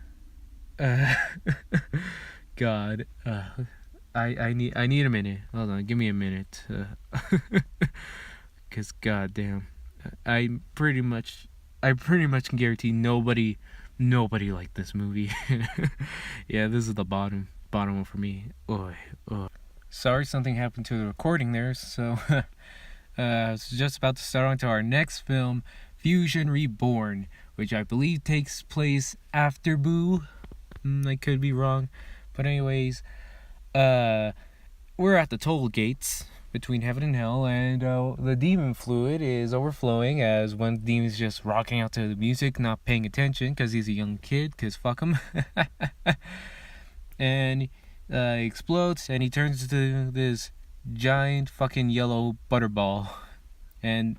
God, I need a minute. Hold on, give me a minute. Cause goddamn, I pretty much can guarantee nobody liked this movie. Yeah, this is the bottom one for me. Oy. Sorry, something happened to the recording there. So, I was just about to start on to our next film, Fusion Reborn, which I believe takes place after Boo. I could be wrong, but anyways, we're at the toll gates between heaven and hell, and the demon fluid is overflowing as one demon's just rocking out to the music, not paying attention because he's a young kid, because fuck him. And he explodes, and he turns into this giant fucking yellow butterball and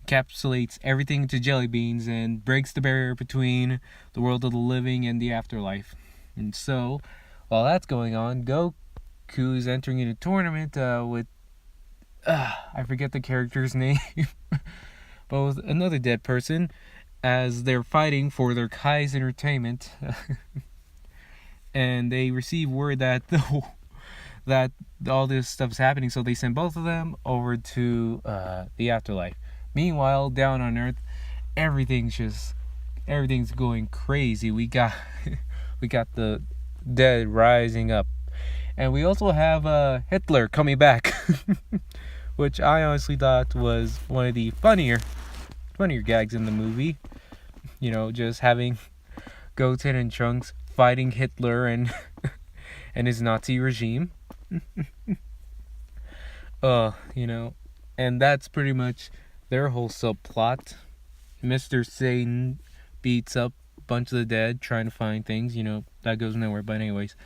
encapsulates everything into jelly beans and breaks the barrier between the world of the living and the afterlife. And so, while that's going on, Goku's entering in a tournament with I forget the character's name, but with another dead person, as they're fighting for their Kai's entertainment. And they receive word that that all this stuff's happening, so they send both of them over to the afterlife. Meanwhile, down on Earth, everything's going crazy. We got the dead rising up, and we also have Hitler coming back, which I honestly thought was one of the funnier gags in the movie. Just having Goten and Trunks fighting Hitler and his Nazi regime. And that's pretty much their whole subplot. Mr. Satan beats up a bunch of the dead trying to find things, that goes nowhere. But anyways,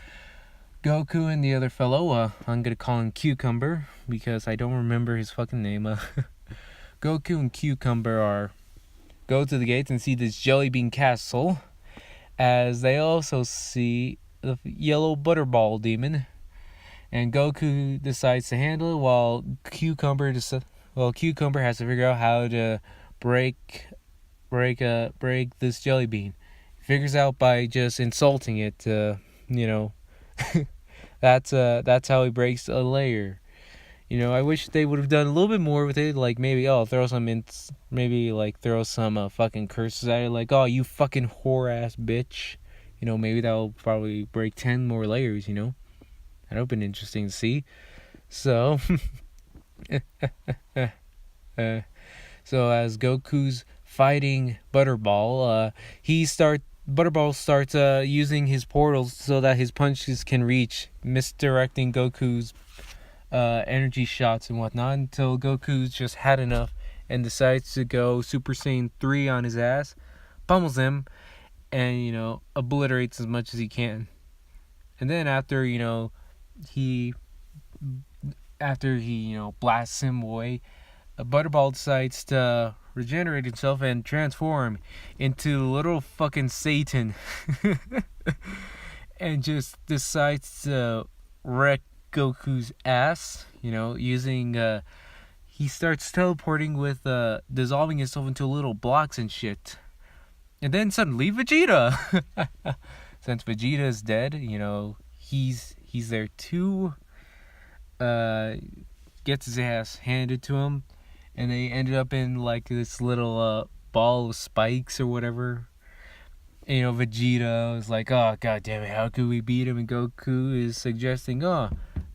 Goku and the other fellow, I'm gonna call him Cucumber because I don't remember his fucking name. Goku and Cucumber go to the gates and see this jelly bean castle, as they also see the yellow butterball demon, and Goku decides to handle it while Cucumber has to figure out how to break this jelly bean. He figures out by just insulting it. That's how he breaks a layer. I wish they would have done a little bit more with it, like maybe throw some fucking curses at it, like, oh, you fucking whore ass bitch. Maybe that'll probably break 10 more layers. That'd have been interesting to see. So so as Goku's fighting Butterball, Butterball starts using his portals so that his punches can reach, misdirecting Goku's energy shots and whatnot, until Goku's just had enough and decides to go Super Saiyan 3 on his ass, pummels him, and obliterates as much as he can. And then after he blasts him away, Butterball decides to regenerate himself and transform into little fucking Satan and just decides to wreck Goku's ass, using he starts teleporting with dissolving himself into little blocks and shit. And then suddenly Vegeta, since Vegeta is dead, he's there too, gets his ass handed to him, and they ended up in like this little ball of spikes or whatever. And, Vegeta was like, oh god damn it, how could we beat him? And Goku is suggesting, oh,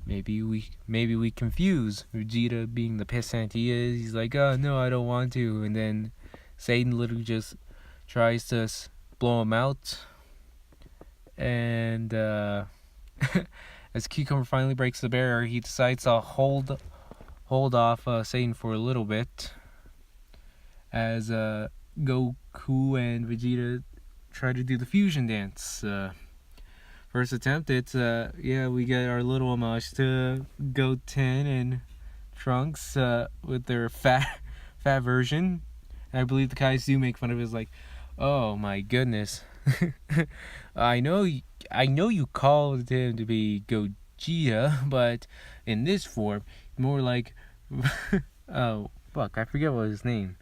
maybe we confuse Vegeta being the pissant he is. He's like, oh no, I don't want to. And then Satan literally just tries to blow him out. And as Cucumber finally breaks the barrier, he decides to hold off Satan for a little bit. As Goku and Vegeta try to do the fusion dance. First attempt, it's we get our little homage to Goten and Trunks with their fat version. And I believe the guys do make fun of it. It's like, oh my goodness, I know you called him to be Gogeta, but in this form, more like oh fuck, I forget what his name.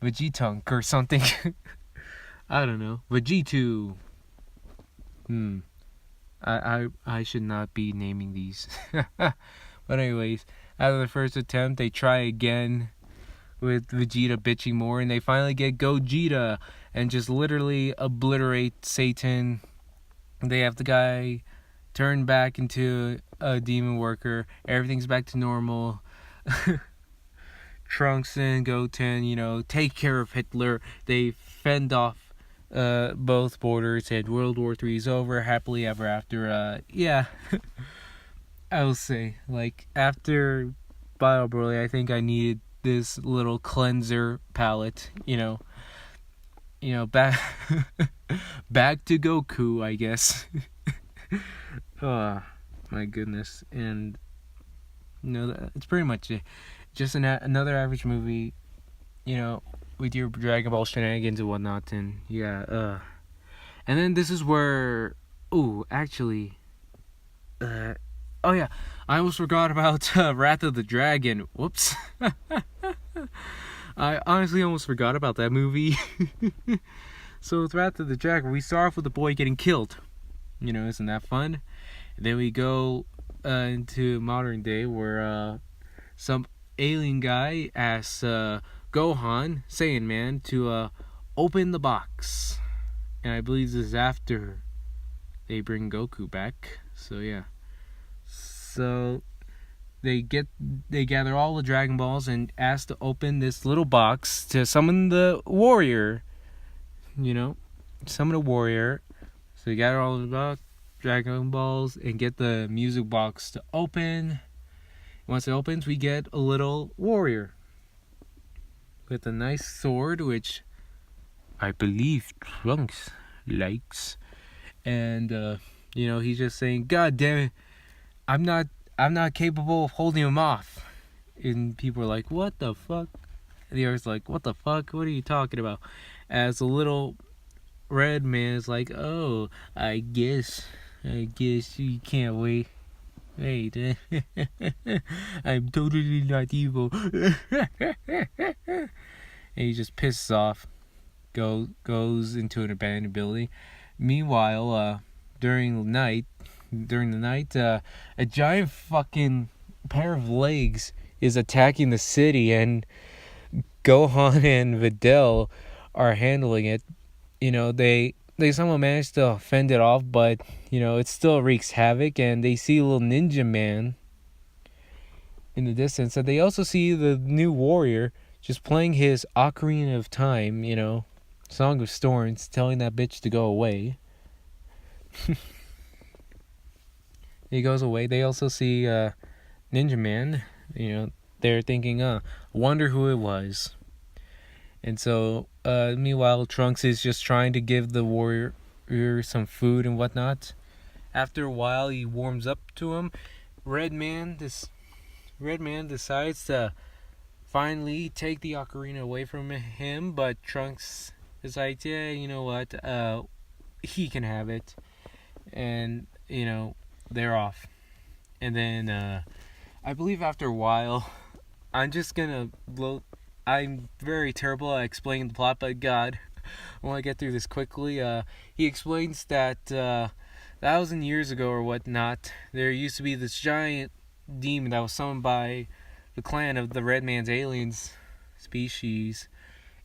Vegetunk or something. I don't know. Vegetu. I should not be naming these. But anyways, after the first attempt, they try again with Vegeta bitching more, and they finally get Gogeta and just literally obliterate Satan. They have the guy turn back into a demon worker. Everything's back to normal. Trunks and Goten, take care of Hitler. They fend off both borders, and World War III is over, happily ever after. I will say, like, after Bio Broly, I think I needed this little cleanser palette, back back to Goku, I guess. Oh my goodness. And it's pretty much it. Just another average movie, with your Dragon Ball shenanigans and whatnot. And and then this is where, I almost forgot about Wrath of the Dragon. Whoops. I honestly almost forgot about that movie. So with Wrath of the Dragon, we start off with the boy getting killed. Isn't that fun? And then we go into modern day where some alien guy asks Gohan, Saiyan Man, to open the box. And I believe this is after they bring Goku back. So yeah. So they gather all the Dragon Balls and ask to open this little box to summon the warrior. Summon a warrior. So they gather all the Dragon Balls and get the music box to open. Once it opens, we get a little warrior with a nice sword, which I believe Trunks likes. And he's just saying, God damn it, I'm not capable of holding him off. And people are like, what the fuck? And the other's like, what the fuck? What are you talking about? As a little red man is like, oh, I guess you can't wait. Wait, I'm totally not evil. And he just pisses off, goes into an abandoned building. Meanwhile, during the night, a giant fucking pair of legs is attacking the city, and Gohan and Videl are handling it. They somehow managed to fend it off, but it still wreaks havoc, and they see a little ninja man in the distance. And they also see the new warrior just playing his Ocarina of Time, Song of Storms, telling that bitch to go away. He goes away. They also see Ninja Man. They're thinking, wonder who it was. And so, meanwhile, Trunks is just trying to give the warrior some food and whatnot. After a while, he warms up to him. Red Man decides to finally take the ocarina away from him, but Trunks decides, yeah, you know what, he can have it. And, they're off. And then, I believe after a while, I'm very terrible at explaining the plot, but God, I want to get through this quickly. He explains that 1,000 years ago or whatnot, there used to be this giant demon that was summoned by the clan of the Red Man's aliens species,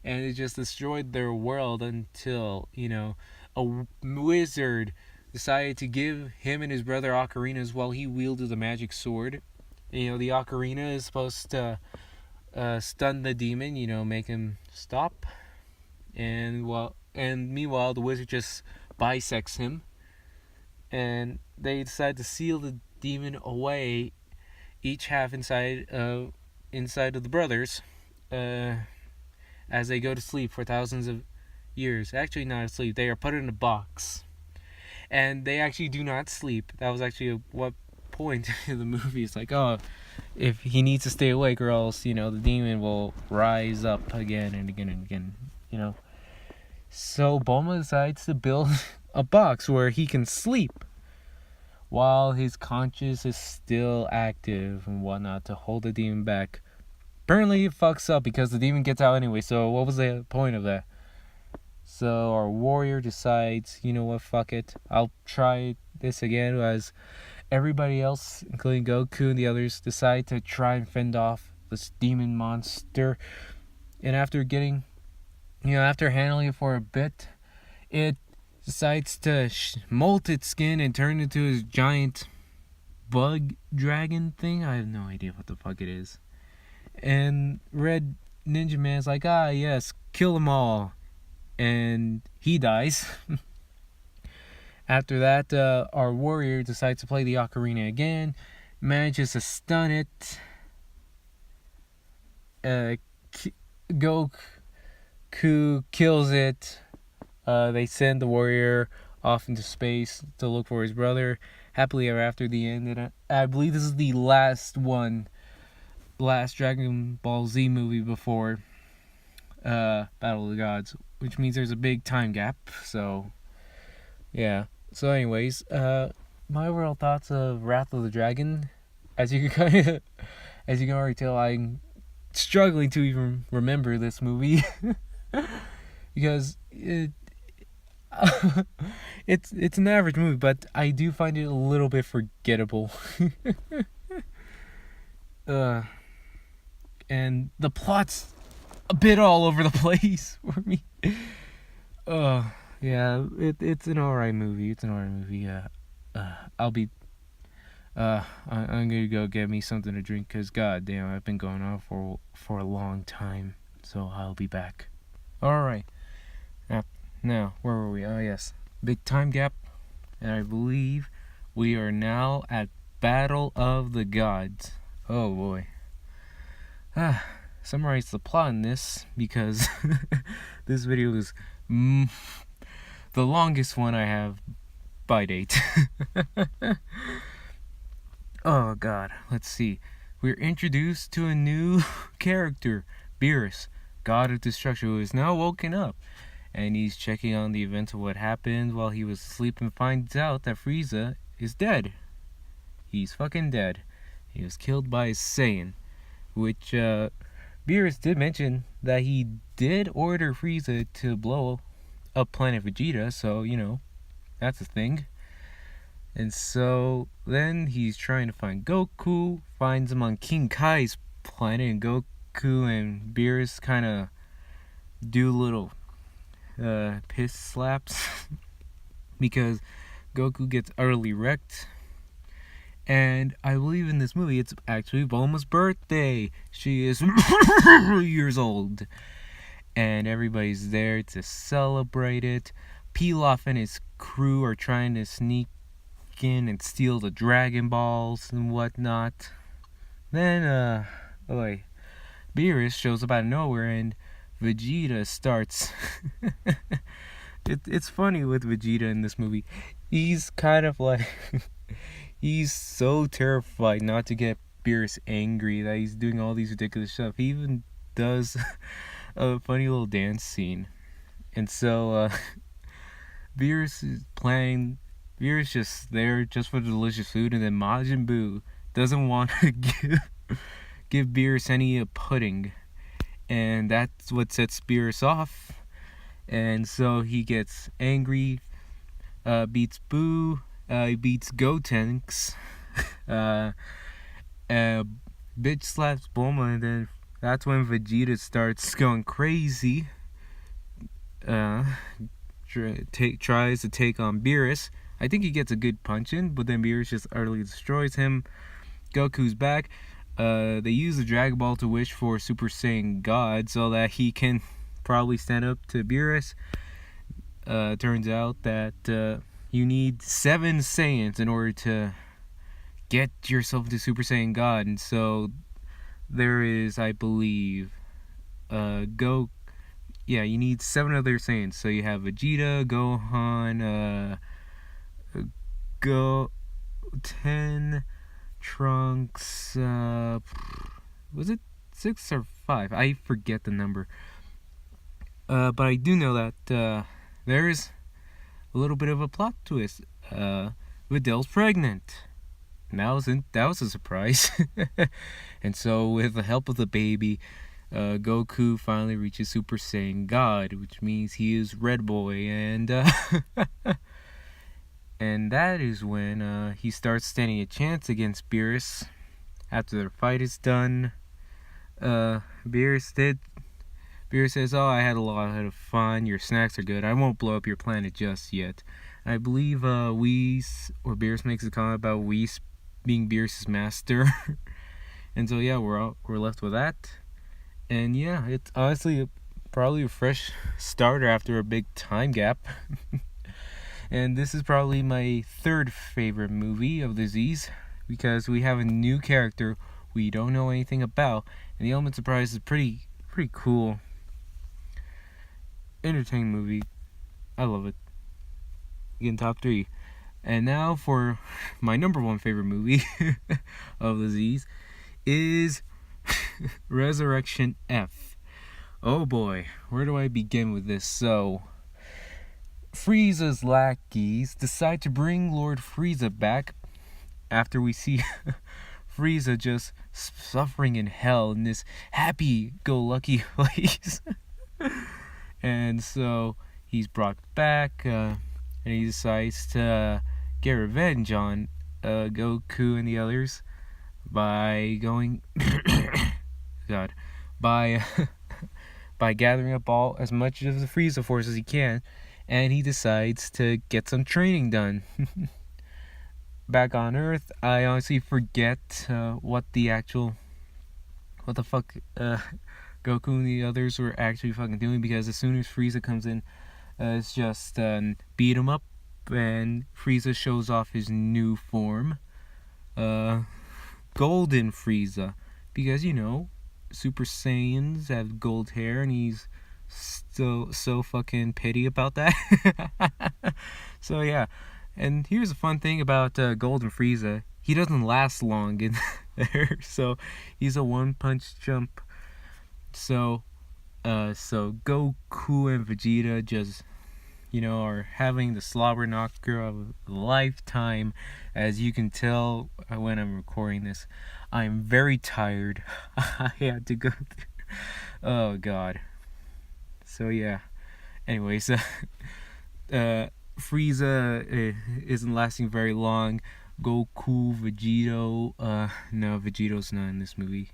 and it just destroyed their world until, a wizard decided to give him and his brother ocarinas while he wielded the magic sword. The ocarina is supposed to stun the demon, make him stop. And meanwhile, the wizard just bisects him, and they decide to seal the demon away, each half inside of the brothers, as they go to sleep for thousands of years. Actually, not asleep; they are put in a box, and they actually do not sleep. That was actually what point in the movie. It's like, oh, if he needs to stay awake, or else the demon will rise up again and again and again. So Bulma decides to build a box where he can sleep while his conscience is still active and whatnot, to hold the demon back. Apparently it fucks up because the demon gets out anyway, so what was the point of that? So our warrior decides, you know what, fuck it, I'll try this again, as everybody else, including Goku and the others, decide to try and fend off this demon monster. And after handling it for a bit, it decides to molt its skin and turn into a giant bug dragon thing. I have no idea what the fuck it is. And Red Ninja Man's like, yes, kill them all. And he dies. After that, our warrior decides to play the ocarina again, manages to stun it. Goku kills it. They send the warrior off into space to look for his brother. Happily ever after, the end. And I believe this is the last Dragon Ball Z movie before Battle of the Gods, which means there's a big time gap. So, yeah. So, anyways, my overall thoughts of Wrath of the Dragon, as you can already tell, I'm struggling to even remember this movie because it's an average movie, but I do find it a little bit forgettable. And the plot's a bit all over the place for me. Yeah, it's an alright movie. I'm gonna go get me something to drink, because goddamn, I've been going on for a long time. So I'll be back. Alright. Now, where were we? Oh, yes. Big time gap. And I believe we are now at Battle of the Gods. Oh, boy. Summarize the plot in this, because this video is the longest one I have by date. Oh, God. Let's see. We're introduced to a new character, Beerus, god of destruction, who is now woken up. And he's checking on the events of what happened while he was asleep, and finds out that Frieza is dead. He's fucking dead. He was killed by a Saiyan, which Beerus did mention that he did order Frieza to blow up planet Vegeta, so, that's a thing. And so then he's trying to find Goku, finds him on King Kai's planet, and Goku and Beerus kind of do little piss slaps because Goku gets utterly wrecked. And I believe in this movie it's actually Bulma's birthday. She is years old, and everybody's there to celebrate it. Pilaf and his crew are trying to sneak in and steal the Dragon Balls and whatnot. Then Beerus shows up out of nowhere, and Vegeta starts it's funny with Vegeta in this movie. He's kind of like he's so terrified not to get Beerus angry that he's doing all these ridiculous stuff. He even does a funny little dance scene. And so Beerus is planning. Beerus just there just for the delicious food, and then Majin Buu doesn't want to give Beerus any pudding, and that's what sets Beerus off. And so he gets angry, beats Buu, he beats Gotenks, bitch slaps Bulma, and then that's when Vegeta starts going crazy. Tries to take on Beerus. I think he gets a good punch in, but then Beerus just utterly destroys him. Goku's back. They use the Dragon Ball to wish for Super Saiyan God so that he can probably stand up to Beerus. Turns out that you need 7 Saiyans in order to get yourself to Super Saiyan God, and so there is, I believe, you need 7 other Saiyans. So you have Vegeta, Gohan, Ten, Trunks, was it 6 or 5? I forget the number. But I do know that there's a little bit of a plot twist. Vidal's pregnant. That was a surprise. And so with the help of the baby, Goku finally reaches Super Saiyan God, which means he is Red Boy, and and that is when he starts standing a chance against Beerus. After their fight is done, Beerus says, "Oh, I had a lot of fun. Your snacks are good. I won't blow up your planet just yet." And I believe Beerus makes a comment about Whis being Beerus' master. And so yeah, we're left with that. And yeah, it's honestly probably a fresh starter after a big time gap. And this is probably my 3rd favorite movie of the Z's, because we have a new character we don't know anything about, and the element surprise is pretty cool. Entertaining movie. I love it. Again, top 3. And now for my number 1 favorite movie of the Z's is Resurrection F. Oh boy, where do I begin with this? So, Frieza's lackeys decide to bring Lord Frieza back after we see Frieza just suffering in hell in this happy-go-lucky place. And so he's brought back, and he decides to get revenge on Goku and the others by going by gathering up as much of the Frieza force as he can, and he decides to get some training done. Back on Earth, I honestly forget what the fuck Goku and the others were actually fucking doing, because as soon as Frieza comes in, it's just beat him up, and Frieza shows off his new form, Golden Frieza, because Super Saiyans have gold hair, and he's so fucking petty about that. So yeah, and here's a fun thing about Golden Frieza: he doesn't last long in there, so he's a one-punch jump. So Goku and Vegeta just are having the slobber knocker of a lifetime. As you can tell when I'm recording this, I'm very tired. I had to go through. Oh god. So yeah. Anyways, Frieza isn't lasting very long. Goku, Vegito, no, Vegito's not in this movie.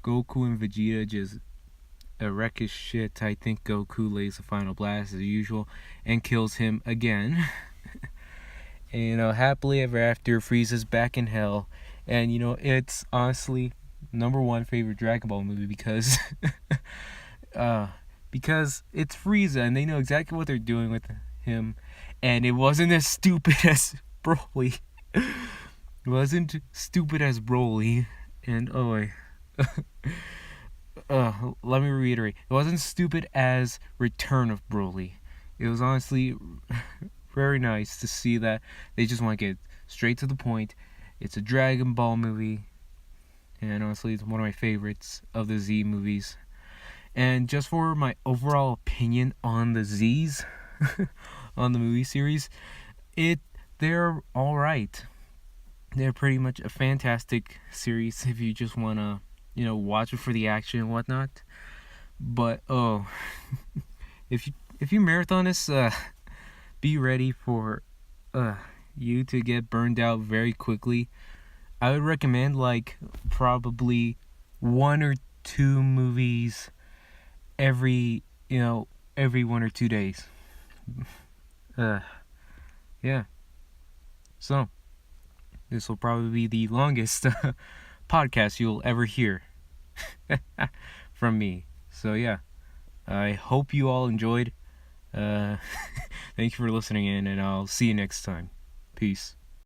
Goku and Vegeta just wreck his shit. I think Goku lays the final blast as usual and kills him again. And happily ever after, Frieza's back in hell. And it's honestly number 1 favorite Dragon Ball movie because it's Frieza and they know exactly what they're doing with him, and it wasn't as stupid as Broly. It wasn't stupid as Broly, and let me reiterate, it wasn't stupid as Return of Broly. It was honestly very nice to see that they just want to get straight to the point. It's a Dragon Ball movie, and honestly it's one of my favorites of the Z movies. And just for my overall opinion on the Z's, on the movie series, they're alright. They're pretty much a fantastic series if you just want to watch it for the action and whatnot. But if you marathon this, be ready for you to get burned out very quickly. I would recommend like probably 1 or 2 movies every every 1 or 2 days. Uh, yeah. So this will probably be the longest podcast you'll ever hear from me. So yeah, I hope you all enjoyed. Uh, thank you for listening in, and I'll see you next time. Peace.